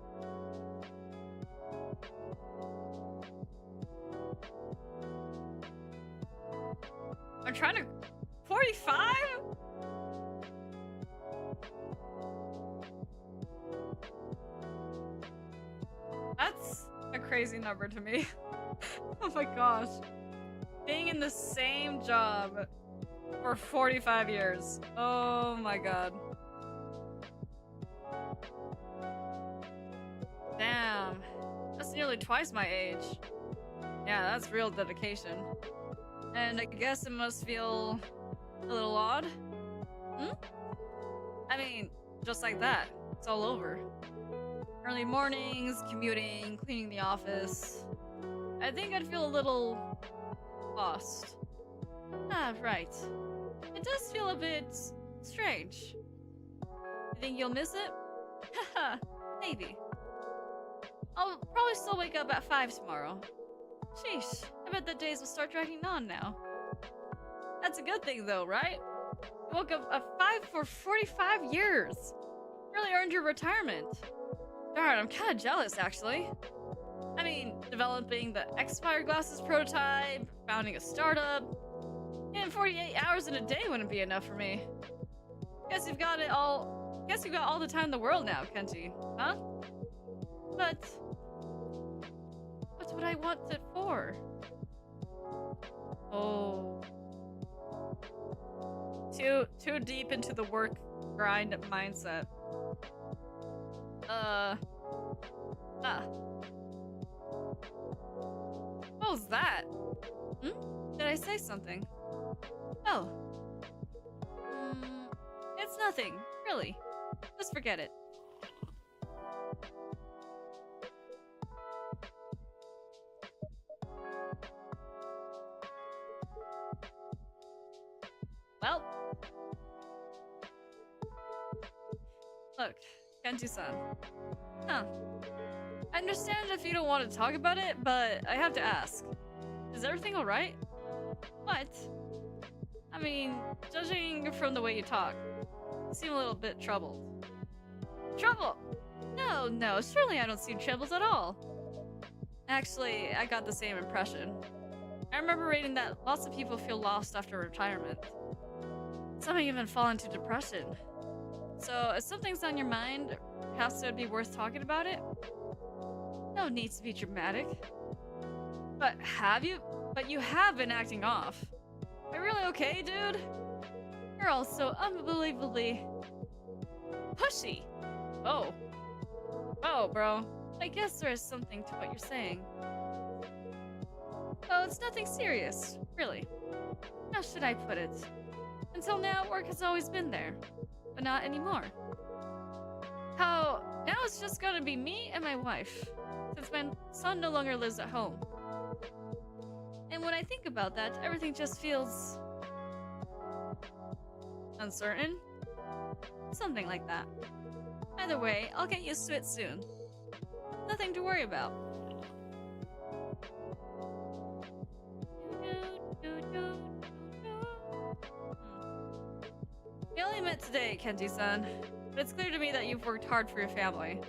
I'm trying to... 45?! That's a crazy number to me. Oh my gosh. Being in the same job for 45 years. Oh my god. Damn. That's nearly twice my age. Yeah, that's real dedication. And I guess it must feel a little odd. Hmm? I mean, just like that. It's all over. Early mornings, commuting, cleaning the office. I think I'd feel a little lost. Ah, right. It does feel a bit strange. You think you'll miss it? Haha, maybe. I'll probably still wake up at 5 tomorrow. Sheesh, I bet the days will start dragging on now. That's a good thing though, right? You woke up at 5 for 45 years. Really earned your retirement. Darn, I'm kinda jealous actually. I mean, developing the X-Fire glasses prototype, founding a startup, and 48 hours in a day wouldn't be enough for me. Guess you've got all the time in the world now, Kenji, huh? But what would I want it for? Oh. Too deep into the work grind mindset. What was that? Hmm? Did I say something? Oh. It's nothing, really. Just forget it. Well. Look, Kenji-san. Huh. I understand if you don't want to talk about it, but I have to ask. Is everything alright? What? I mean, judging from the way you talk, you seem a little bit troubled. Trouble? No, surely I don't seem troubled at all. Actually, I got the same impression. I remember reading that lots of people feel lost after retirement. Some even fall into depression. So, if something's on your mind, perhaps it would be worth talking about it? No need to be dramatic. But you have been acting off. Are you really okay, dude? You're all so unbelievably pushy. Oh, bro. I guess there is something to what you're saying. Oh, it's nothing serious, really. How should I put it? Until now, work has always been there, but not anymore. Now it's just gonna be me and my wife, since my son no longer lives at home. And when I think about that, everything just feels... uncertain? Something like that. Either way, I'll get used to it soon. Nothing to worry about. We only met today, Kenji-san, but it's clear to me that you've worked hard for your family.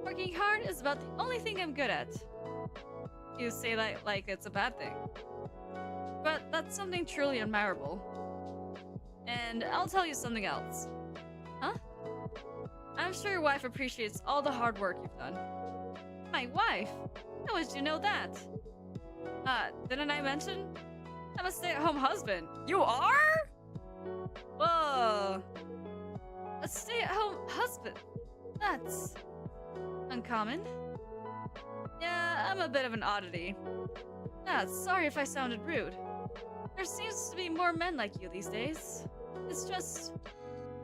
Working hard is about the only thing I'm good at. You say that like it's a bad thing. But that's something truly admirable. And I'll tell you something else. Huh? I'm sure your wife appreciates all the hard work you've done. My wife? How would you know that? Didn't I mention? I'm a stay-at-home husband. You are? Whoa. A stay-at-home husband? That's uncommon. Yeah, I'm a bit of an oddity. Sorry if I sounded rude. There seems to be more men like you these days. It's just...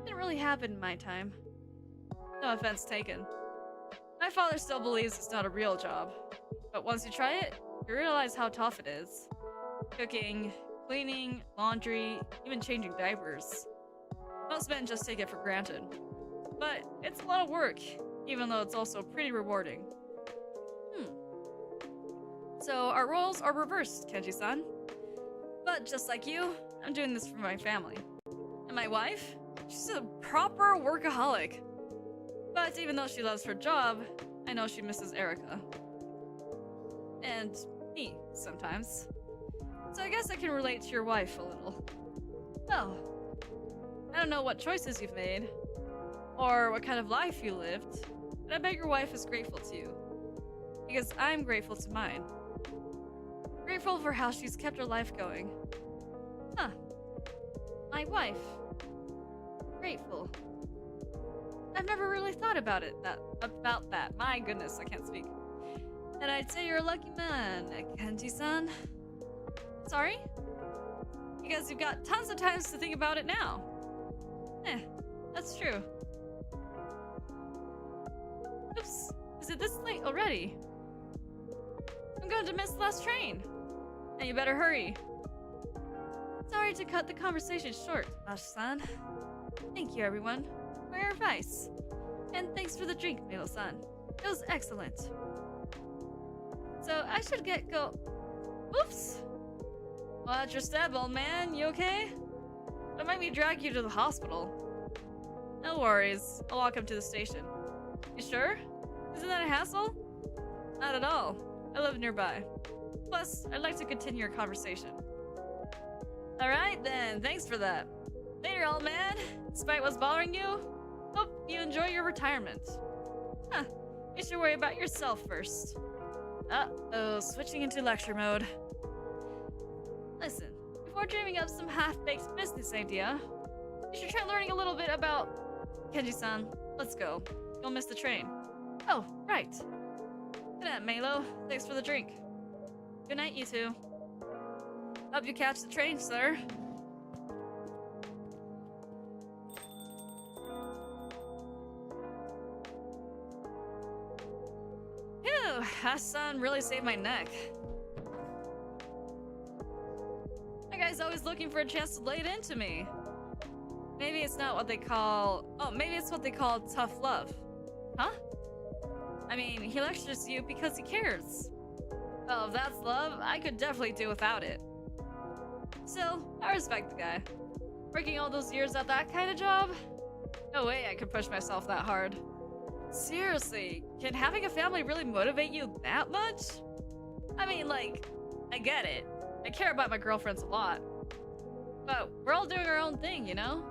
didn't really happen in my time. No offense taken. My father still believes it's not a real job. But once you try it, you realize how tough it is. Cooking, cleaning, laundry, even changing diapers. Most men just take it for granted. But it's a lot of work, even though it's also pretty rewarding. So our roles are reversed, Kenji-san. But just like you, I'm doing this for my family. And my wife? She's a proper workaholic. But even though she loves her job, I know she misses Erica. And me, sometimes. So I guess I can relate to your wife a little. Well, I don't know what choices you've made, or what kind of life you lived, but I bet your wife is grateful to you. Because I'm grateful to mine. Grateful for how she's kept her life going. Huh. My wife. Grateful. I've never really thought about that. My goodness, I can't speak. And I'd say you're a lucky man, Kenji-san. Sorry? Because you've got tons of times to think about it now. That's true. Oops, is it this late already? I'm going to miss the last train. And you better hurry. Sorry to cut the conversation short, Ash-san. Thank you, everyone, for your advice. And thanks for the drink, Maelo-san. It was excellent. So I should go. Oops. Watch your step, old man. You okay? Don't make me drag you to the hospital. No worries. I'll walk up to the station. You sure? Isn't that a hassle? Not at all. I live nearby. Plus, I'd like to continue our conversation. Alright then, thanks for that. Later, old man. Despite what's bothering you, hope you enjoy your retirement. You should worry about yourself first. Uh-oh, switching into lecture mode. Listen, before dreaming up some half-baked business idea, you should try learning a little bit about... Kenji-san, let's go. You'll miss the train. Oh, right. Good night, Maelo. Thanks for the drink. Good night, you two. Hope you catch the train, sir. Phew, Hassan really saved my neck. That guy's always looking for a chance to lay it into me. Maybe it's not what they call... Oh, maybe it's what they call tough love. Huh? I mean, he lectures you because he cares. Well, if that's love, I could definitely do without it. Still, I respect the guy. Working all those years at that kind of job? No way I could push myself that hard. Seriously, can having a family really motivate you that much? I mean, like, I get it. I care about my girlfriends a lot. But we're all doing our own thing, you know?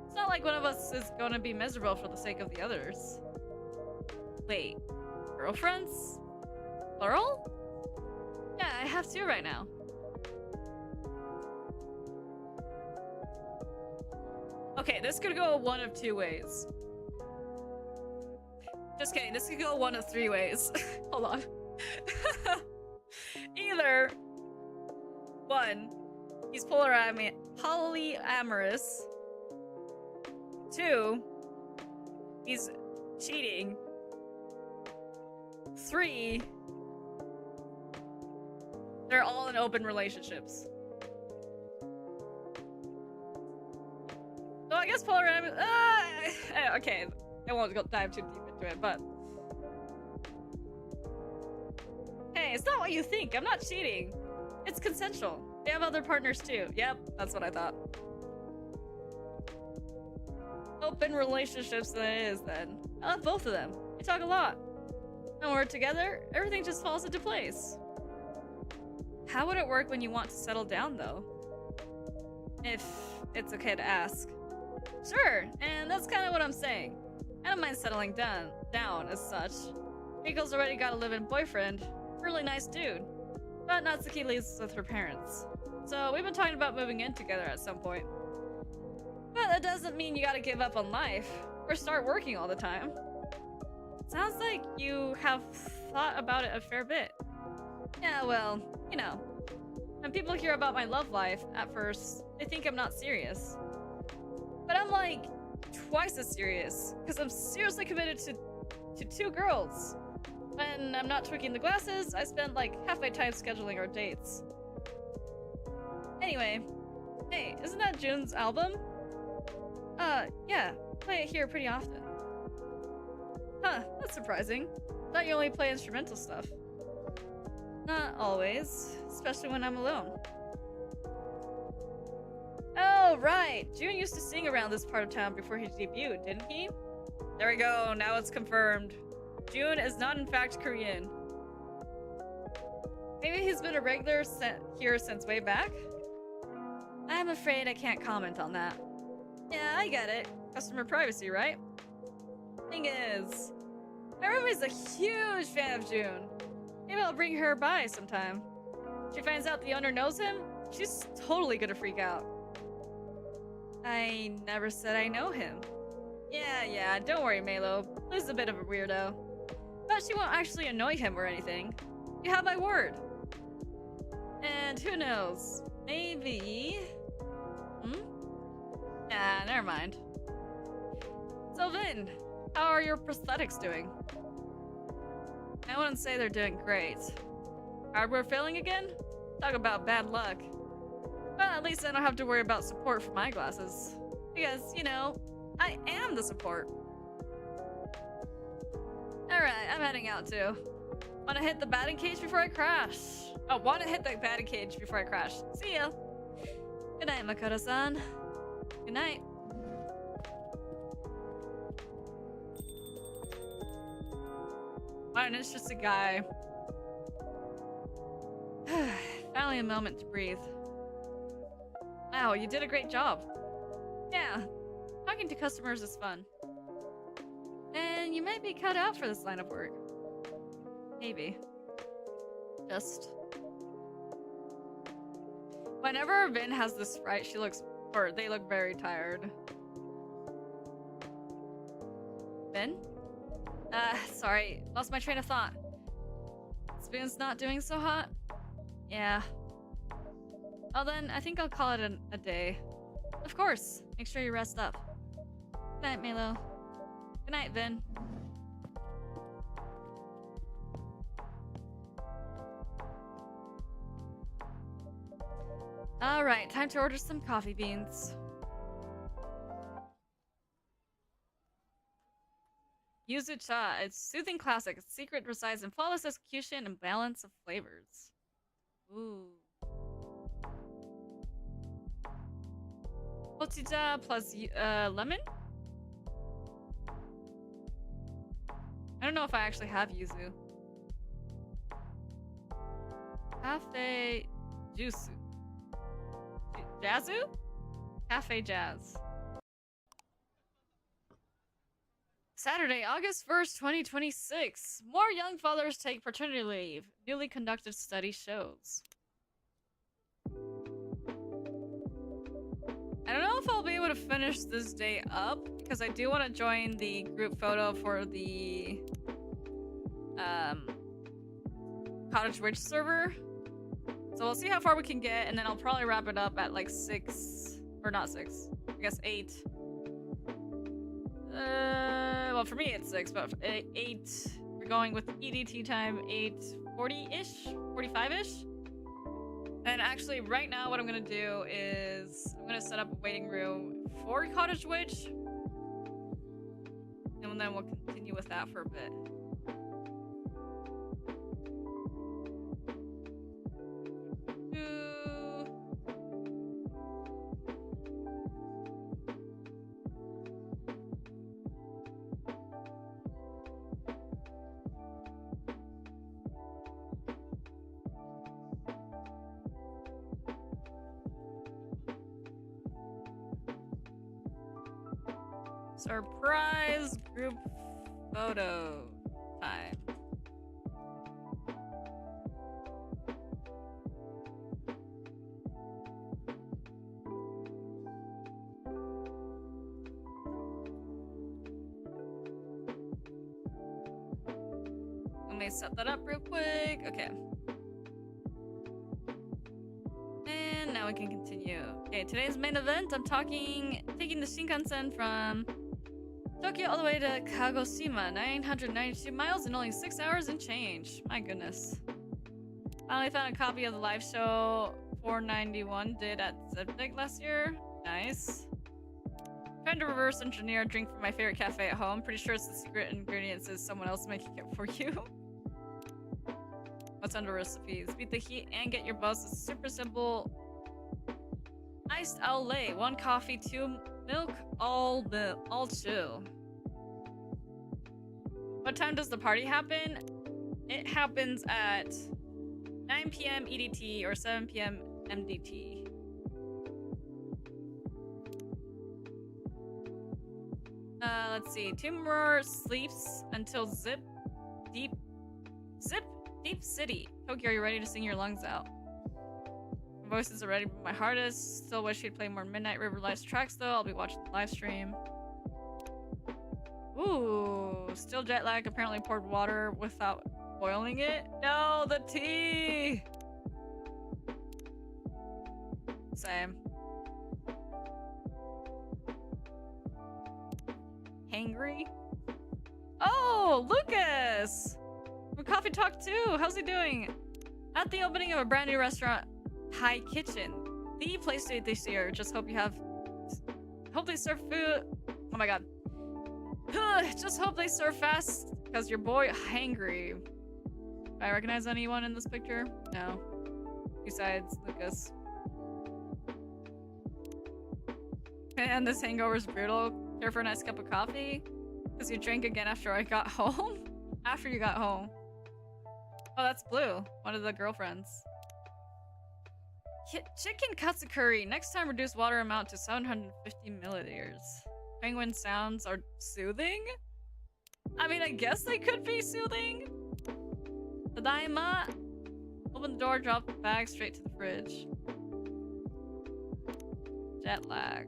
It's not like one of us is gonna be miserable for the sake of the others. Wait, girlfriends? Plural? Yeah, I have two right now. Okay, this could go one of two ways. Just kidding, this could go one of three ways. Hold on. Either, one, he's polyamorous. Two, he's cheating. Three, they're all in open relationships. So I guess polyamorous. Okay, I won't dive too deep into it, but hey, it's not what you think. I'm not cheating. It's consensual. They have other partners too. Yep, that's what I thought. Open relationships that it is then. I love both of them. We talk a lot. When we're together, everything just falls into place. How would it work when you want to settle down though? If it's okay to ask. Sure, and that's kind of what I'm saying. I don't mind settling down as such. Riko's already got a live-in boyfriend. Really nice dude. But Natsuki lives with her parents. So we've been talking about moving in together at some point. But that doesn't mean you gotta give up on life, or start working all the time. Sounds like you have thought about it a fair bit. Yeah, well, you know. When people hear about my love life, at first, they think I'm not serious. But I'm like, twice as serious, because I'm seriously committed to 2 girls. When I'm not tweaking the glasses, I spend like half my time scheduling our dates. Anyway, hey, isn't that June's album? Yeah, play it here pretty often. Huh, that's surprising. Thought you only play instrumental stuff. Not always, especially when I'm alone. Oh, right! June used to sing around this part of town before he debuted, didn't he? There we go, now it's confirmed. June is not in fact Korean. Maybe he's been a regular here since way back? I'm afraid I can't comment on that. Yeah, I get it. Customer privacy, right? Thing is, my roomie's a huge fan of June. Maybe I'll bring her by sometime. If she finds out the owner knows him, she's totally gonna freak out. I never said I know him. Yeah, don't worry, Maelo. Liz is a bit of a weirdo. But she won't actually annoy him or anything. You have my word. And who knows? Maybe... Nah, never mind. So Vin, how are your prosthetics doing? I wouldn't say they're doing great. Hardware failing again? Talk about bad luck. Well, at least I don't have to worry about support for my glasses. Because, you know, I am the support. Alright, I'm heading out too. Wanna hit the batting cage before I crash? Oh, wanna hit the batting cage before I crash. See ya! Good night, Makoto-san. Good night. What an interesting guy. Finally a moment to breathe. Wow, you did a great job. Yeah, talking to customers is fun. And you might be cut out for this line of work. Maybe. Just... Whenever Vin has this sprite, they look very tired. Vin? Sorry, lost my train of thought. Spoon's not doing so hot? Yeah. Well then, I think I'll call it a day. Of course, make sure you rest up. Good night, Maelo. Good night, Vin. Alright, time to order some coffee beans. Yuzu cha, it's soothing classic. Its secret resides in flawless execution and balance of flavors. Ooh. Hochija plus lemon? I don't know if I actually have yuzu. Cafe Jusu. Jazzu? Cafe Jazz. Saturday, August 1st, 2026. More young fathers take paternity leave. Newly conducted study shows. I don't know if I'll be able to finish this day up, because I do want to join the group photo for the Cottage Witch server. So we'll see how far we can get, and then I'll probably wrap it up at like 6, or not 6, I guess 8. Well, for me it's 6, but 8, we're going with EDT time 8:40-ish, 45-ish. And actually, right now, what I'm gonna do is I'm gonna set up a waiting room for Cottage Witch, and then we'll continue with that for a bit. Surprise group photo time. Let me set that up real quick. Okay. And now we can continue. Okay, today's main event, I'm taking the Shinkansen from Tokyo all the way to Kagoshima, 992 miles in only 6 hours and change. My goodness. Finally found a copy of the live show 491 did at Zipdig last year. Nice. Trying to reverse engineer a drink from my favorite cafe at home. Pretty sure it's the secret ingredients is someone else making it for you. What's under recipes? Beat the heat and get your buzz. It's super simple. Iced au lait, 1 coffee, 2 milk, all chill. What time does the party happen? It happens at 9 p.m. EDT or 7 p.m. MDT. Let's see. Tomorrow sleeps until Deep City. Tokyo, are you ready to sing your lungs out? My voices are ready, but my heart is. Still wish he'd play more Midnight River Lights tracks though. I'll be watching the live stream. Ooh, still jet lag. Apparently poured water without boiling it. No, the tea. Same. Hangry. Oh, Lucas from Coffee Talk 2. How's he doing? At the opening of a brand new restaurant, High Kitchen. The place to eat this year. Just hope they serve food. Oh my god. Just hope they serve fast, because your boy hangry. Do I recognize anyone in this picture? No. Besides Lucas. Man, this hangover is brutal. Care for a nice cup of coffee? Because you drank again after I got home? After you got home. Oh, that's Blue. One of the girlfriends. Chicken katsu curry. Next time reduce water amount to 750 milliliters. Penguin sounds are soothing? I mean, I guess they could be soothing. Tadaima. Open the door, drop the bag straight to the fridge. Jet lag.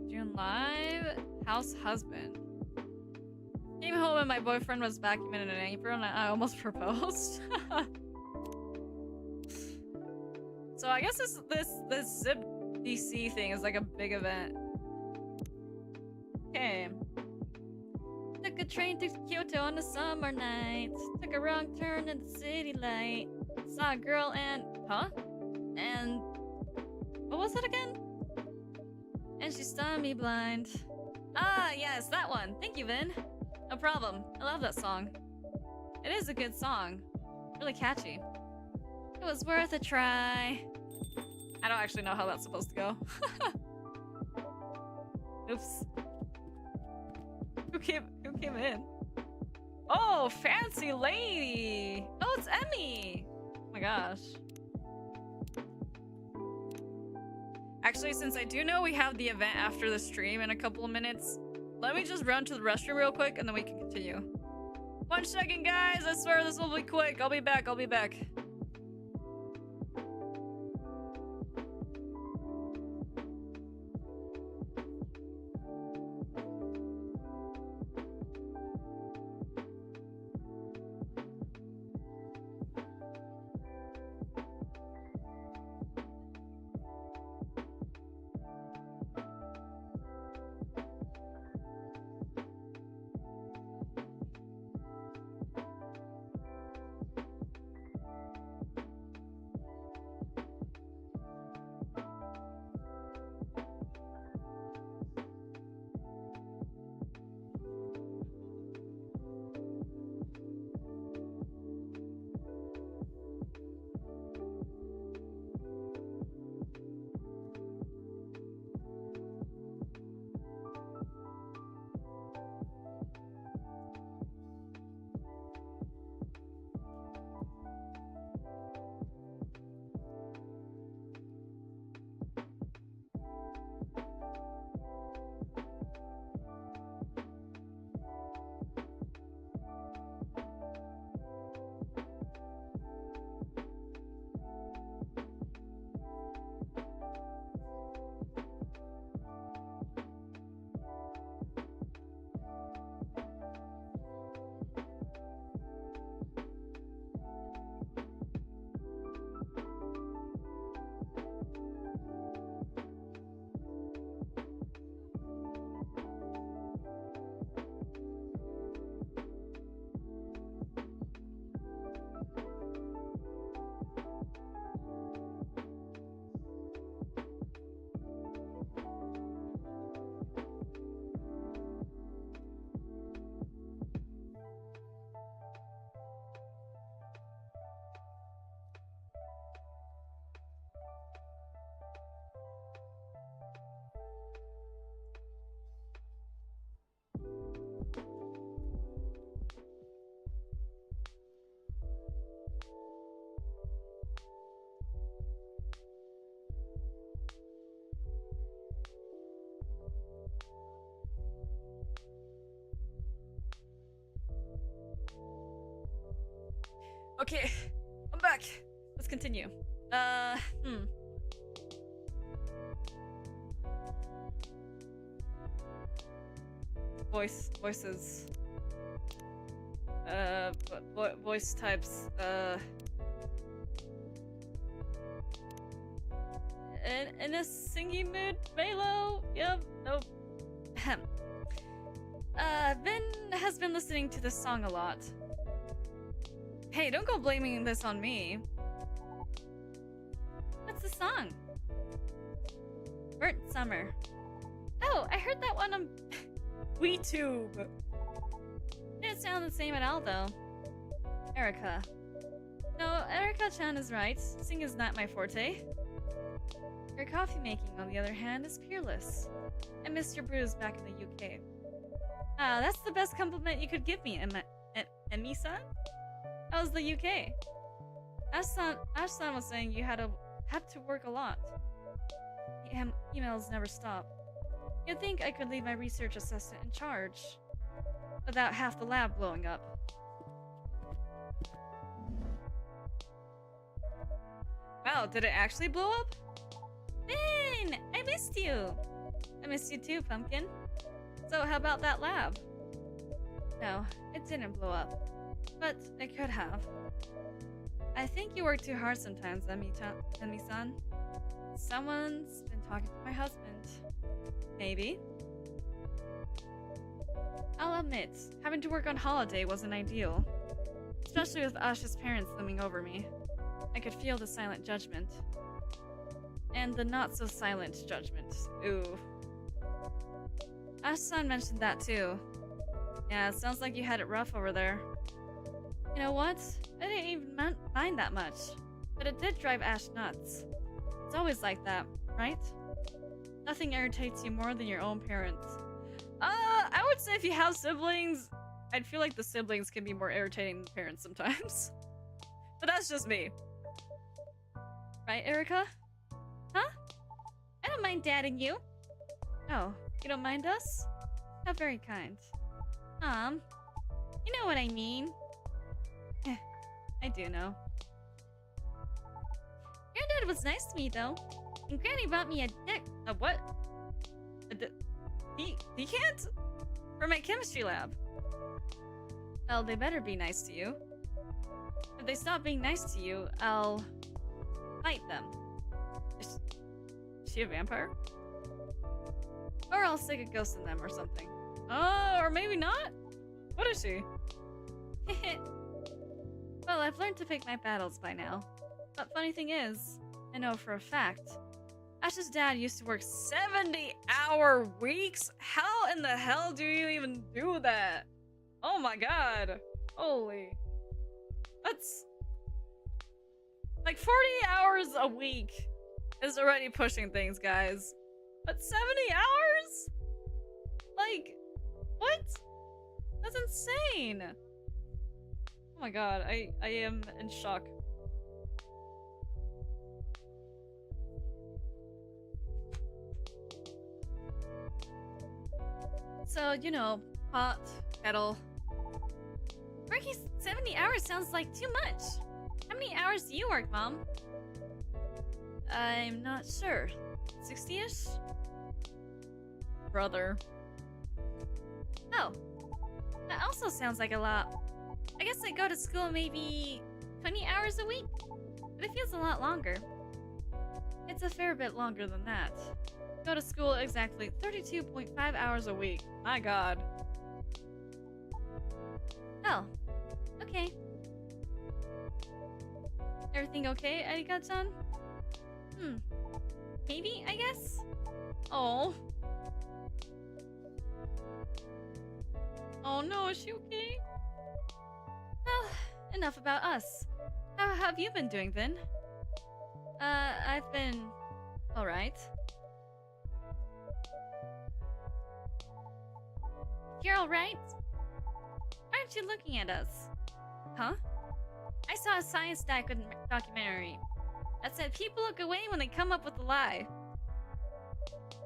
June live. House husband. Came home and my boyfriend was vacuuming in an apron and I almost proposed. So I guess this Zip DC thing is like a big event. Okay. Took a train to Kyoto on a summer night. Took a wrong turn in the city light. Saw a girl and... Huh? And... What was it again? And she stunned me blind. Ah, yes, that one. Thank you, Vin. No problem. I love that song. It is a good song. Really catchy. It was worth a try. I don't actually know how that's supposed to go. Oops. Who came in? Oh, fancy lady! Oh, it's Emmy! Oh my gosh. Actually, since I do know we have the event after the stream in a couple of minutes, let me just run to the restroom real quick and then we can continue. 1 second, guys! I swear this will be quick. I'll be back. Okay, I'm back. Let's continue. Voices. Voice types. In a singing mood, Maelo? Yep, nope. Ahem. Vin has been listening to this song a lot. Hey, don't go blaming this on me. What's the song? Burnt Summer. Oh, I heard that one on WeTube. Didn't sound the same at all, though. Erica. No, Erica-chan is right. Singing is not my forte. Your coffee making, on the other hand, is peerless. I missed your brews back in the UK. Ah, that's the best compliment you could give me, Emmy-san? How's the UK? Ash-san was saying you had to work a lot. Emails never stop. You'd think I could leave my research assistant in charge without half the lab blowing up. Wow, did it actually blow up? Finn! I missed you! I missed you too, Pumpkin. So how about that lab? No, it didn't blow up. But it could have. I think you work too hard sometimes, Emmy-san. Someone's been talking to my husband. Maybe. I'll admit, having to work on holiday wasn't ideal. Especially with Ash's parents looming over me. I could feel the silent judgment. And the not-so-silent judgment. Ooh. Ash-san mentioned that too. Yeah, it sounds like you had it rough over there. You know what? I didn't even mind that much. But it did drive Ash nuts. It's always like that, right? Nothing irritates you more than your own parents. I would say if you have siblings, I'd feel like the siblings can be more irritating than parents sometimes. But that's just me. Right, Erica? Huh? I don't mind dadding you. Oh, you don't mind us? How very kind. You know what I mean. I do know. Your dad was nice to me, though. And Granny bought me a what? Decant? For my chemistry lab. Well, they better be nice to you. If they stop being nice to you, I'll fight them. Is she a vampire? Or I'll stick a ghost in them or something. Oh, or maybe not? What is she? Well, I've learned to pick my battles by now. But funny thing is, I know for a fact, Ash's dad used to work 70-hour weeks? How in the hell do you even do that? Oh my god. Holy. That's... like 40 hours a week is already pushing things, guys. But 70 hours? Like, what? That's insane. Oh my god, I am in shock. So, you know, pot, kettle. Working 70 hours sounds like too much. How many hours do you work, Mom? I'm not sure. 60-ish? Brother. Oh. That also sounds like a lot. I guess I go to school maybe 20 hours a week? But it feels a lot longer. It's a fair bit longer than that. Go to school exactly 32.5 hours a week. My god. Oh. Okay. Everything okay, Erika-chan? Maybe, I guess? Oh. Oh no, is she okay? Well, enough about us. How have you been doing, Vin? I've been... alright. You're alright? Why aren't you looking at us? Huh? I saw a science documentary that said people look away when they come up with a lie.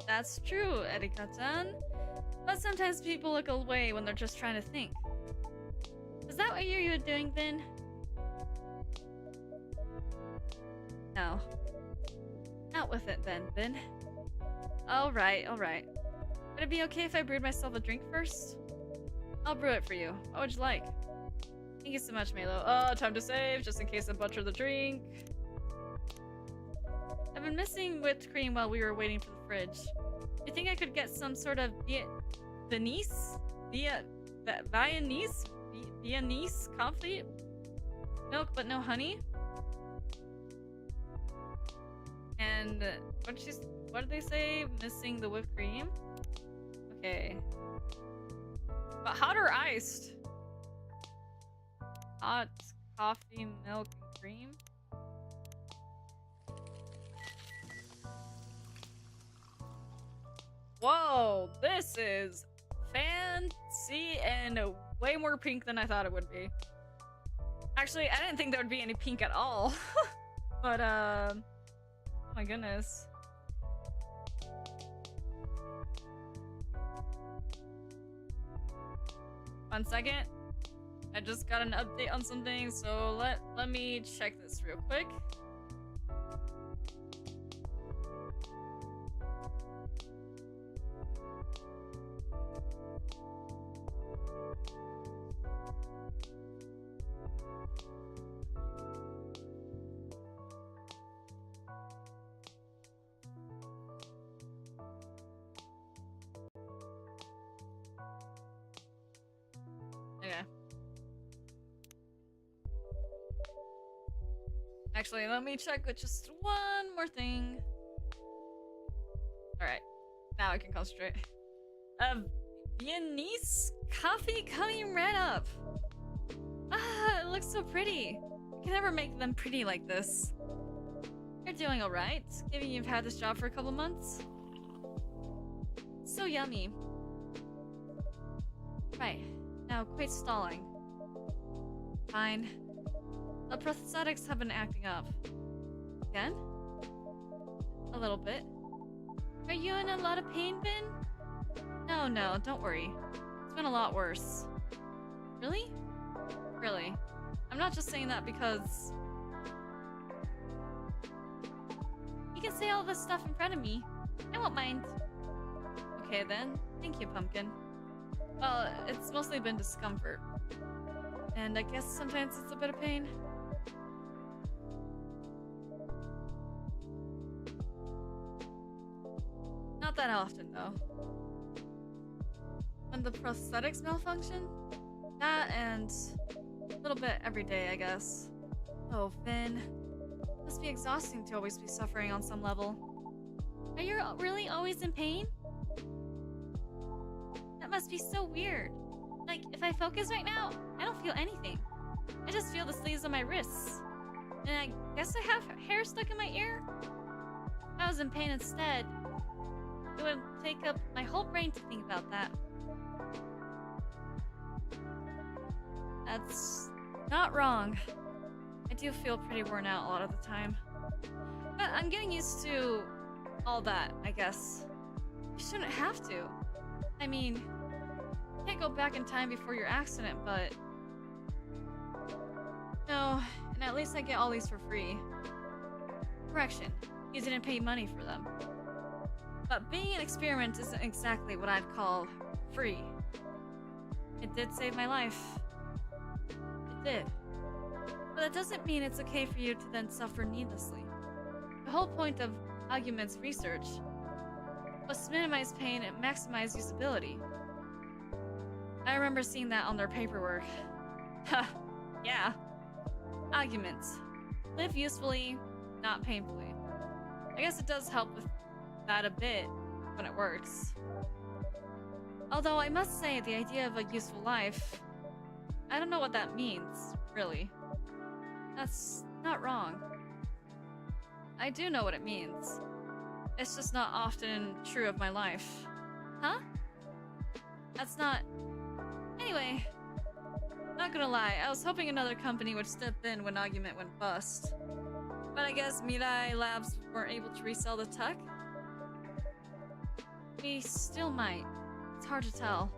That's true, Erika-chan. But sometimes people look away when they're just trying to think. Is that what you were doing, Vin? No. Out with it then, Bin. Alright, alright. Would it be okay if I brewed myself a drink first? I'll brew it for you. What would you like? Thank you so much, Maelo. Oh, time to save, just in case I butcher the drink. I've been missing whipped cream while we were waiting for the fridge. Do you think I could get some sort of Viennese coffee? Milk but no honey? And what did they say? Missing the whipped cream? Okay. But hot or iced? Hot coffee, milk, and cream? Whoa, this is fancy and way more pink than I thought it would be. Actually, I didn't think there would be any pink at all. But, oh my goodness. One second. I just got an update on something, so let me check this real quick. Okay. Actually, let me check with just one more thing. Alright. Now I can concentrate. Viennese coffee coming right up. Ah, it looks so pretty. I can never make them pretty like this. You're doing alright, given you've had this job for a couple months. So yummy. Right. Now quit stalling. Fine. The prosthetics have been acting up. Again? A little bit. Are you in a lot of pain, Bin? No, don't worry. It's been a lot worse. Really? Really. I'm not just saying that because... You can say all this stuff in front of me. I won't mind. Okay then. Thank you, Pumpkin. Well, it's mostly been discomfort. And I guess sometimes it's a bit of pain. Not that often, though. When the prosthetics malfunction? That and a little bit every day, I guess. Oh, Finn. Must be exhausting to always be suffering on some level. Are you really always in pain? That must be so weird. Like, if I focus right now, I don't feel anything. I just feel the sleeves of my wrists. And I guess I have hair stuck in my ear? If I was in pain instead, it would take up my whole brain to think about that. That's not wrong. I do feel pretty worn out a lot of the time. But I'm getting used to all that, I guess. You shouldn't have to. I mean, you can't go back in time before your accident, but... No, and at least I get all these for free. Correction, you didn't pay money for them. But being an experiment isn't exactly what I'd call free. It did save my life. It did. But that doesn't mean it's okay for you to then suffer needlessly. The whole point of Argument's research was to minimize pain and maximize usability. I remember seeing that on their paperwork. Ha! Yeah. Arguments. Live usefully, not painfully. I guess it does help with that a bit when it works. Although I must say the idea of a useful life, I don't know what that means, really. That's not wrong. I do know what it means. It's just not often true of my life. Huh? That's not... Anyway, not gonna lie, I was hoping another company would step in when Argument went bust. But I guess Mirai Labs weren't able to resell the tech? We still might. It's hard to tell.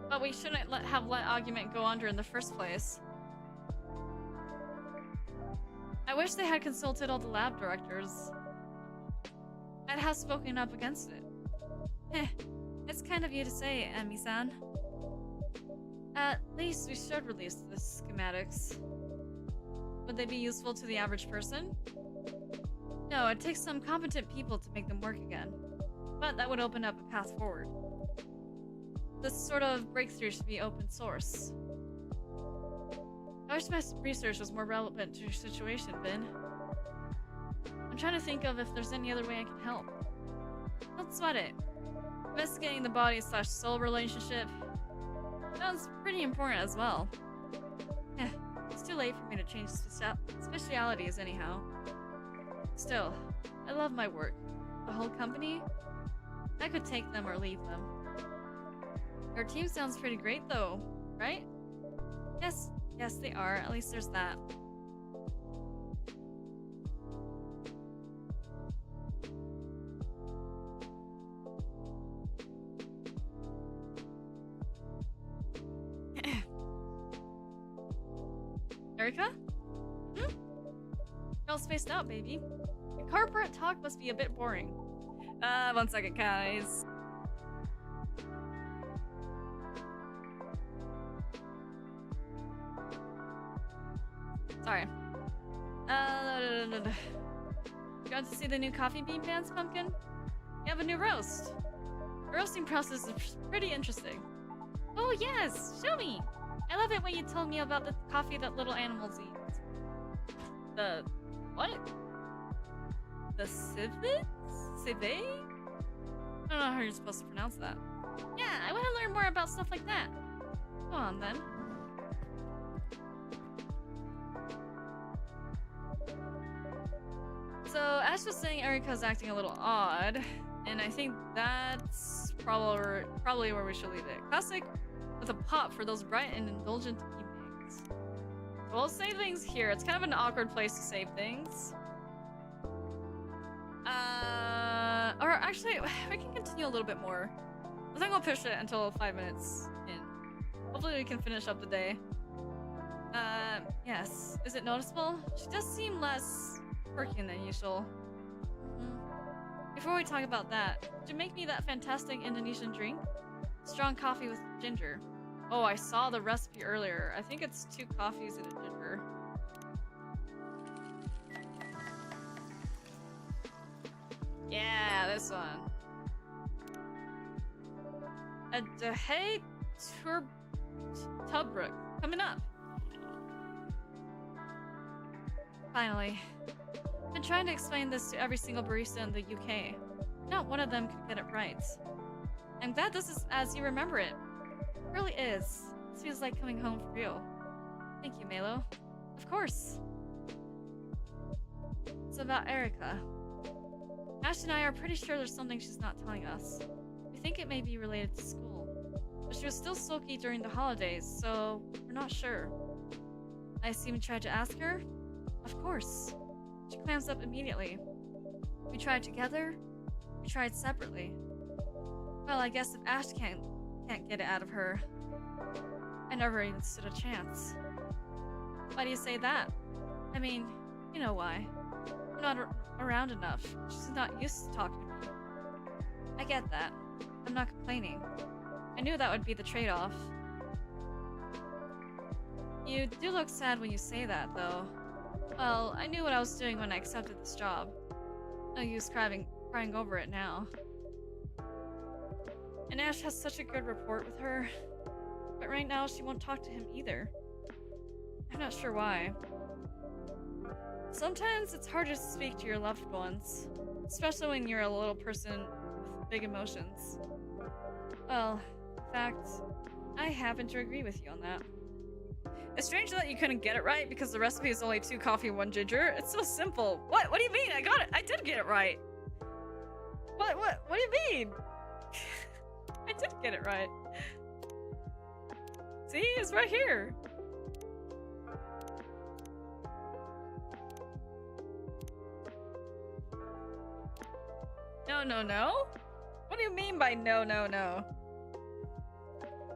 But we shouldn't have let Argument go under in the first place. I wish they had consulted all the lab directors. I'd have spoken up against it. Heh, it's kind of you to say, Emi-san. At least we should release the schematics. Would they be useful to the average person? No, it takes some competent people to make them work again. But that would open up a path forward. This sort of breakthrough should be open source. I wish my research was more relevant to your situation, Vin. I'm trying to think of if there's any other way I can help. Don't sweat it. Investigating the body/soul relationship sounds pretty important as well. It's too late for me to change specialities anyhow. Still, I love my work. The whole company? I could take them or leave them. Your team sounds pretty great though, right? Yes, they are. At least there's that. Erica? You're all spaced out, baby. Your corporate talk must be a bit boring. 1 second, guys. Sorry. You want to see the new coffee bean bands, Pumpkin? You have a new roast. The roasting process is pretty interesting. Oh yes, show me! I love it when you told me about the coffee that little animals eat. The... what? The civet? Civet? I don't know how you're supposed to pronounce that. Yeah, I want to learn more about stuff like that. Go on then. So, Ash was saying Erika's acting a little odd, and I think that's probably where we should leave it. Classic with a pop for those bright and indulgent evenings. We'll save things here. It's kind of an awkward place to save things. Or actually, we can continue a little bit more. I think we'll push it until 5 minutes in. Hopefully we can finish up the day. Yes. Is it noticeable? She does seem less quirky than usual. Before we talk about that, did you make me that fantastic Indonesian drink? Strong coffee with ginger. Oh, I saw the recipe earlier. I think it's 2 coffees and a ginger. Yeah, this one. Hey, Tubruk, coming up. Finally. I've been trying to explain this to every single barista in the UK. Not one of them could get it right. I'm glad this is as you remember it. It really is. This feels like coming home for real. Thank you, Maelo. Of course. It's about Erica. Ash and I are pretty sure there's something she's not telling us. We think it may be related to school. But she was still sulky during the holidays, so we're not sure. I assume you tried to ask her? Of course. She clams up immediately. We tried together. We tried separately. Well, I guess if Ash can't get it out of her, I never even stood a chance. Why do you say that? I mean, you know why. I'm not around enough. She's not used to talking to me. I get that. I'm not complaining. I knew that would be the trade-off. You do look sad when you say that, though. Well, I knew what I was doing when I accepted this job. No use crying over it now. And Ash has such a good rapport with her. But right now, she won't talk to him either. I'm not sure why. Sometimes it's hard to speak to your loved ones, especially when you're a little person with big emotions. Well, in fact, I happen to agree with you on that. It's strange that you couldn't get it right because the recipe is only 2 coffee and 1 ginger. It's so simple. What do you mean? I got it. I did get it right. What do you mean? I did get it right. See, it's right here. No? What do you mean by no?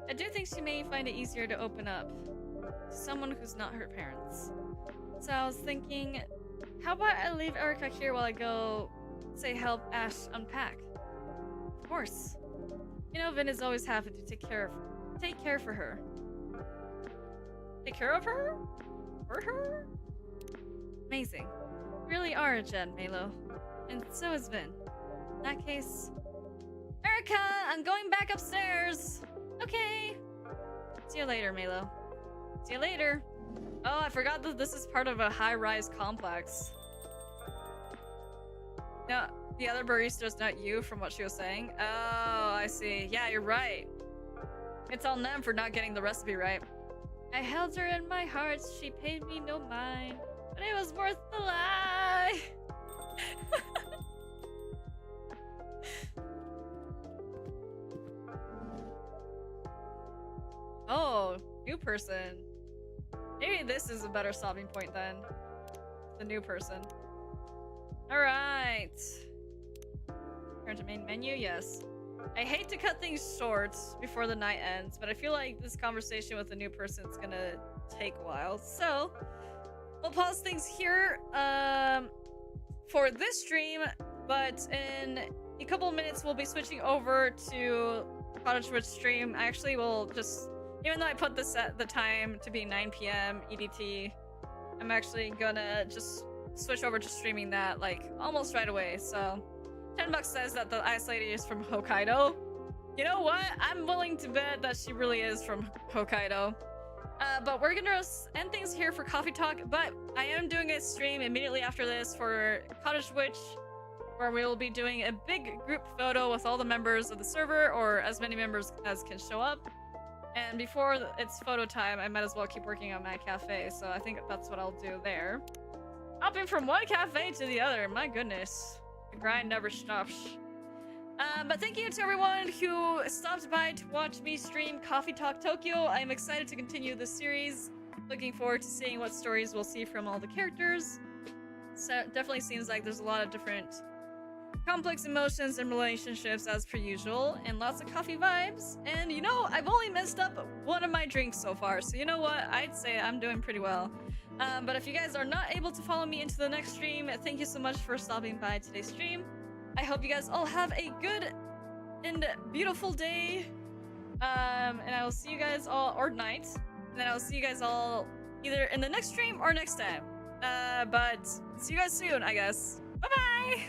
I do think she may find it easier to open up to someone who's not her parents. So I was thinking, How about I leave Erica here while I go, say, help Ash unpack? Of course. You know, Vin is always happy to take care for her. Take care of her? For her? Amazing. You really are a gem, Maelo. And so is Vin. In that case... Erica! I'm going back upstairs! Okay! See you later, Maelo. See you later. Oh, I forgot that this is part of a high-rise complex. No, the other barista is not you from what she was saying. Oh, I see. Yeah, you're right. It's on them for not getting the recipe right. I held her in my heart. She paid me no mind. But it was worth the lie. Oh, new person. Maybe this is a better stopping point then. The new person. Alright. Turn to main menu, yes. I hate to cut things short before the night ends, but I feel like this conversation with the new person is gonna take a while. So, we'll pause things here for this stream, but in a couple of minutes we'll be switching over to Cottage Witch stream. I actually will just... Even though I put this at the time to be 9 p.m. EDT, I'm actually gonna just switch over to streaming that like almost right away. So 10 bucks says that the ice lady is from Hokkaido. You know what? I'm willing to bet that she really is from Hokkaido. But we're gonna end things here for Coffee Talk, but I am doing a stream immediately after this for Cottage Witch, where we will be doing a big group photo with all the members of the server, or as many members as can show up. And before it's photo time, I might as well keep working on my cafe, so I think that's what I'll do there. Hopping from one cafe to the other, my goodness. The grind never stops. But thank you to everyone who stopped by to watch me stream Coffee Talk Tokyo. I'm excited to continue this series. Looking forward to seeing what stories we'll see from all the characters. So it definitely seems like there's a lot of different complex emotions and relationships as per usual, and lots of coffee vibes. And you know, I've only messed up one of my drinks so far, so you know what? I'd say I'm doing pretty well. But if you guys are not able to follow me into the next stream, thank you so much for stopping by today's stream. I hope you guys all have a good and beautiful day. And I will see you guys all, or night, and then I will see you guys all either in the next stream or next time. But see you guys soon, I guess. Bye-bye!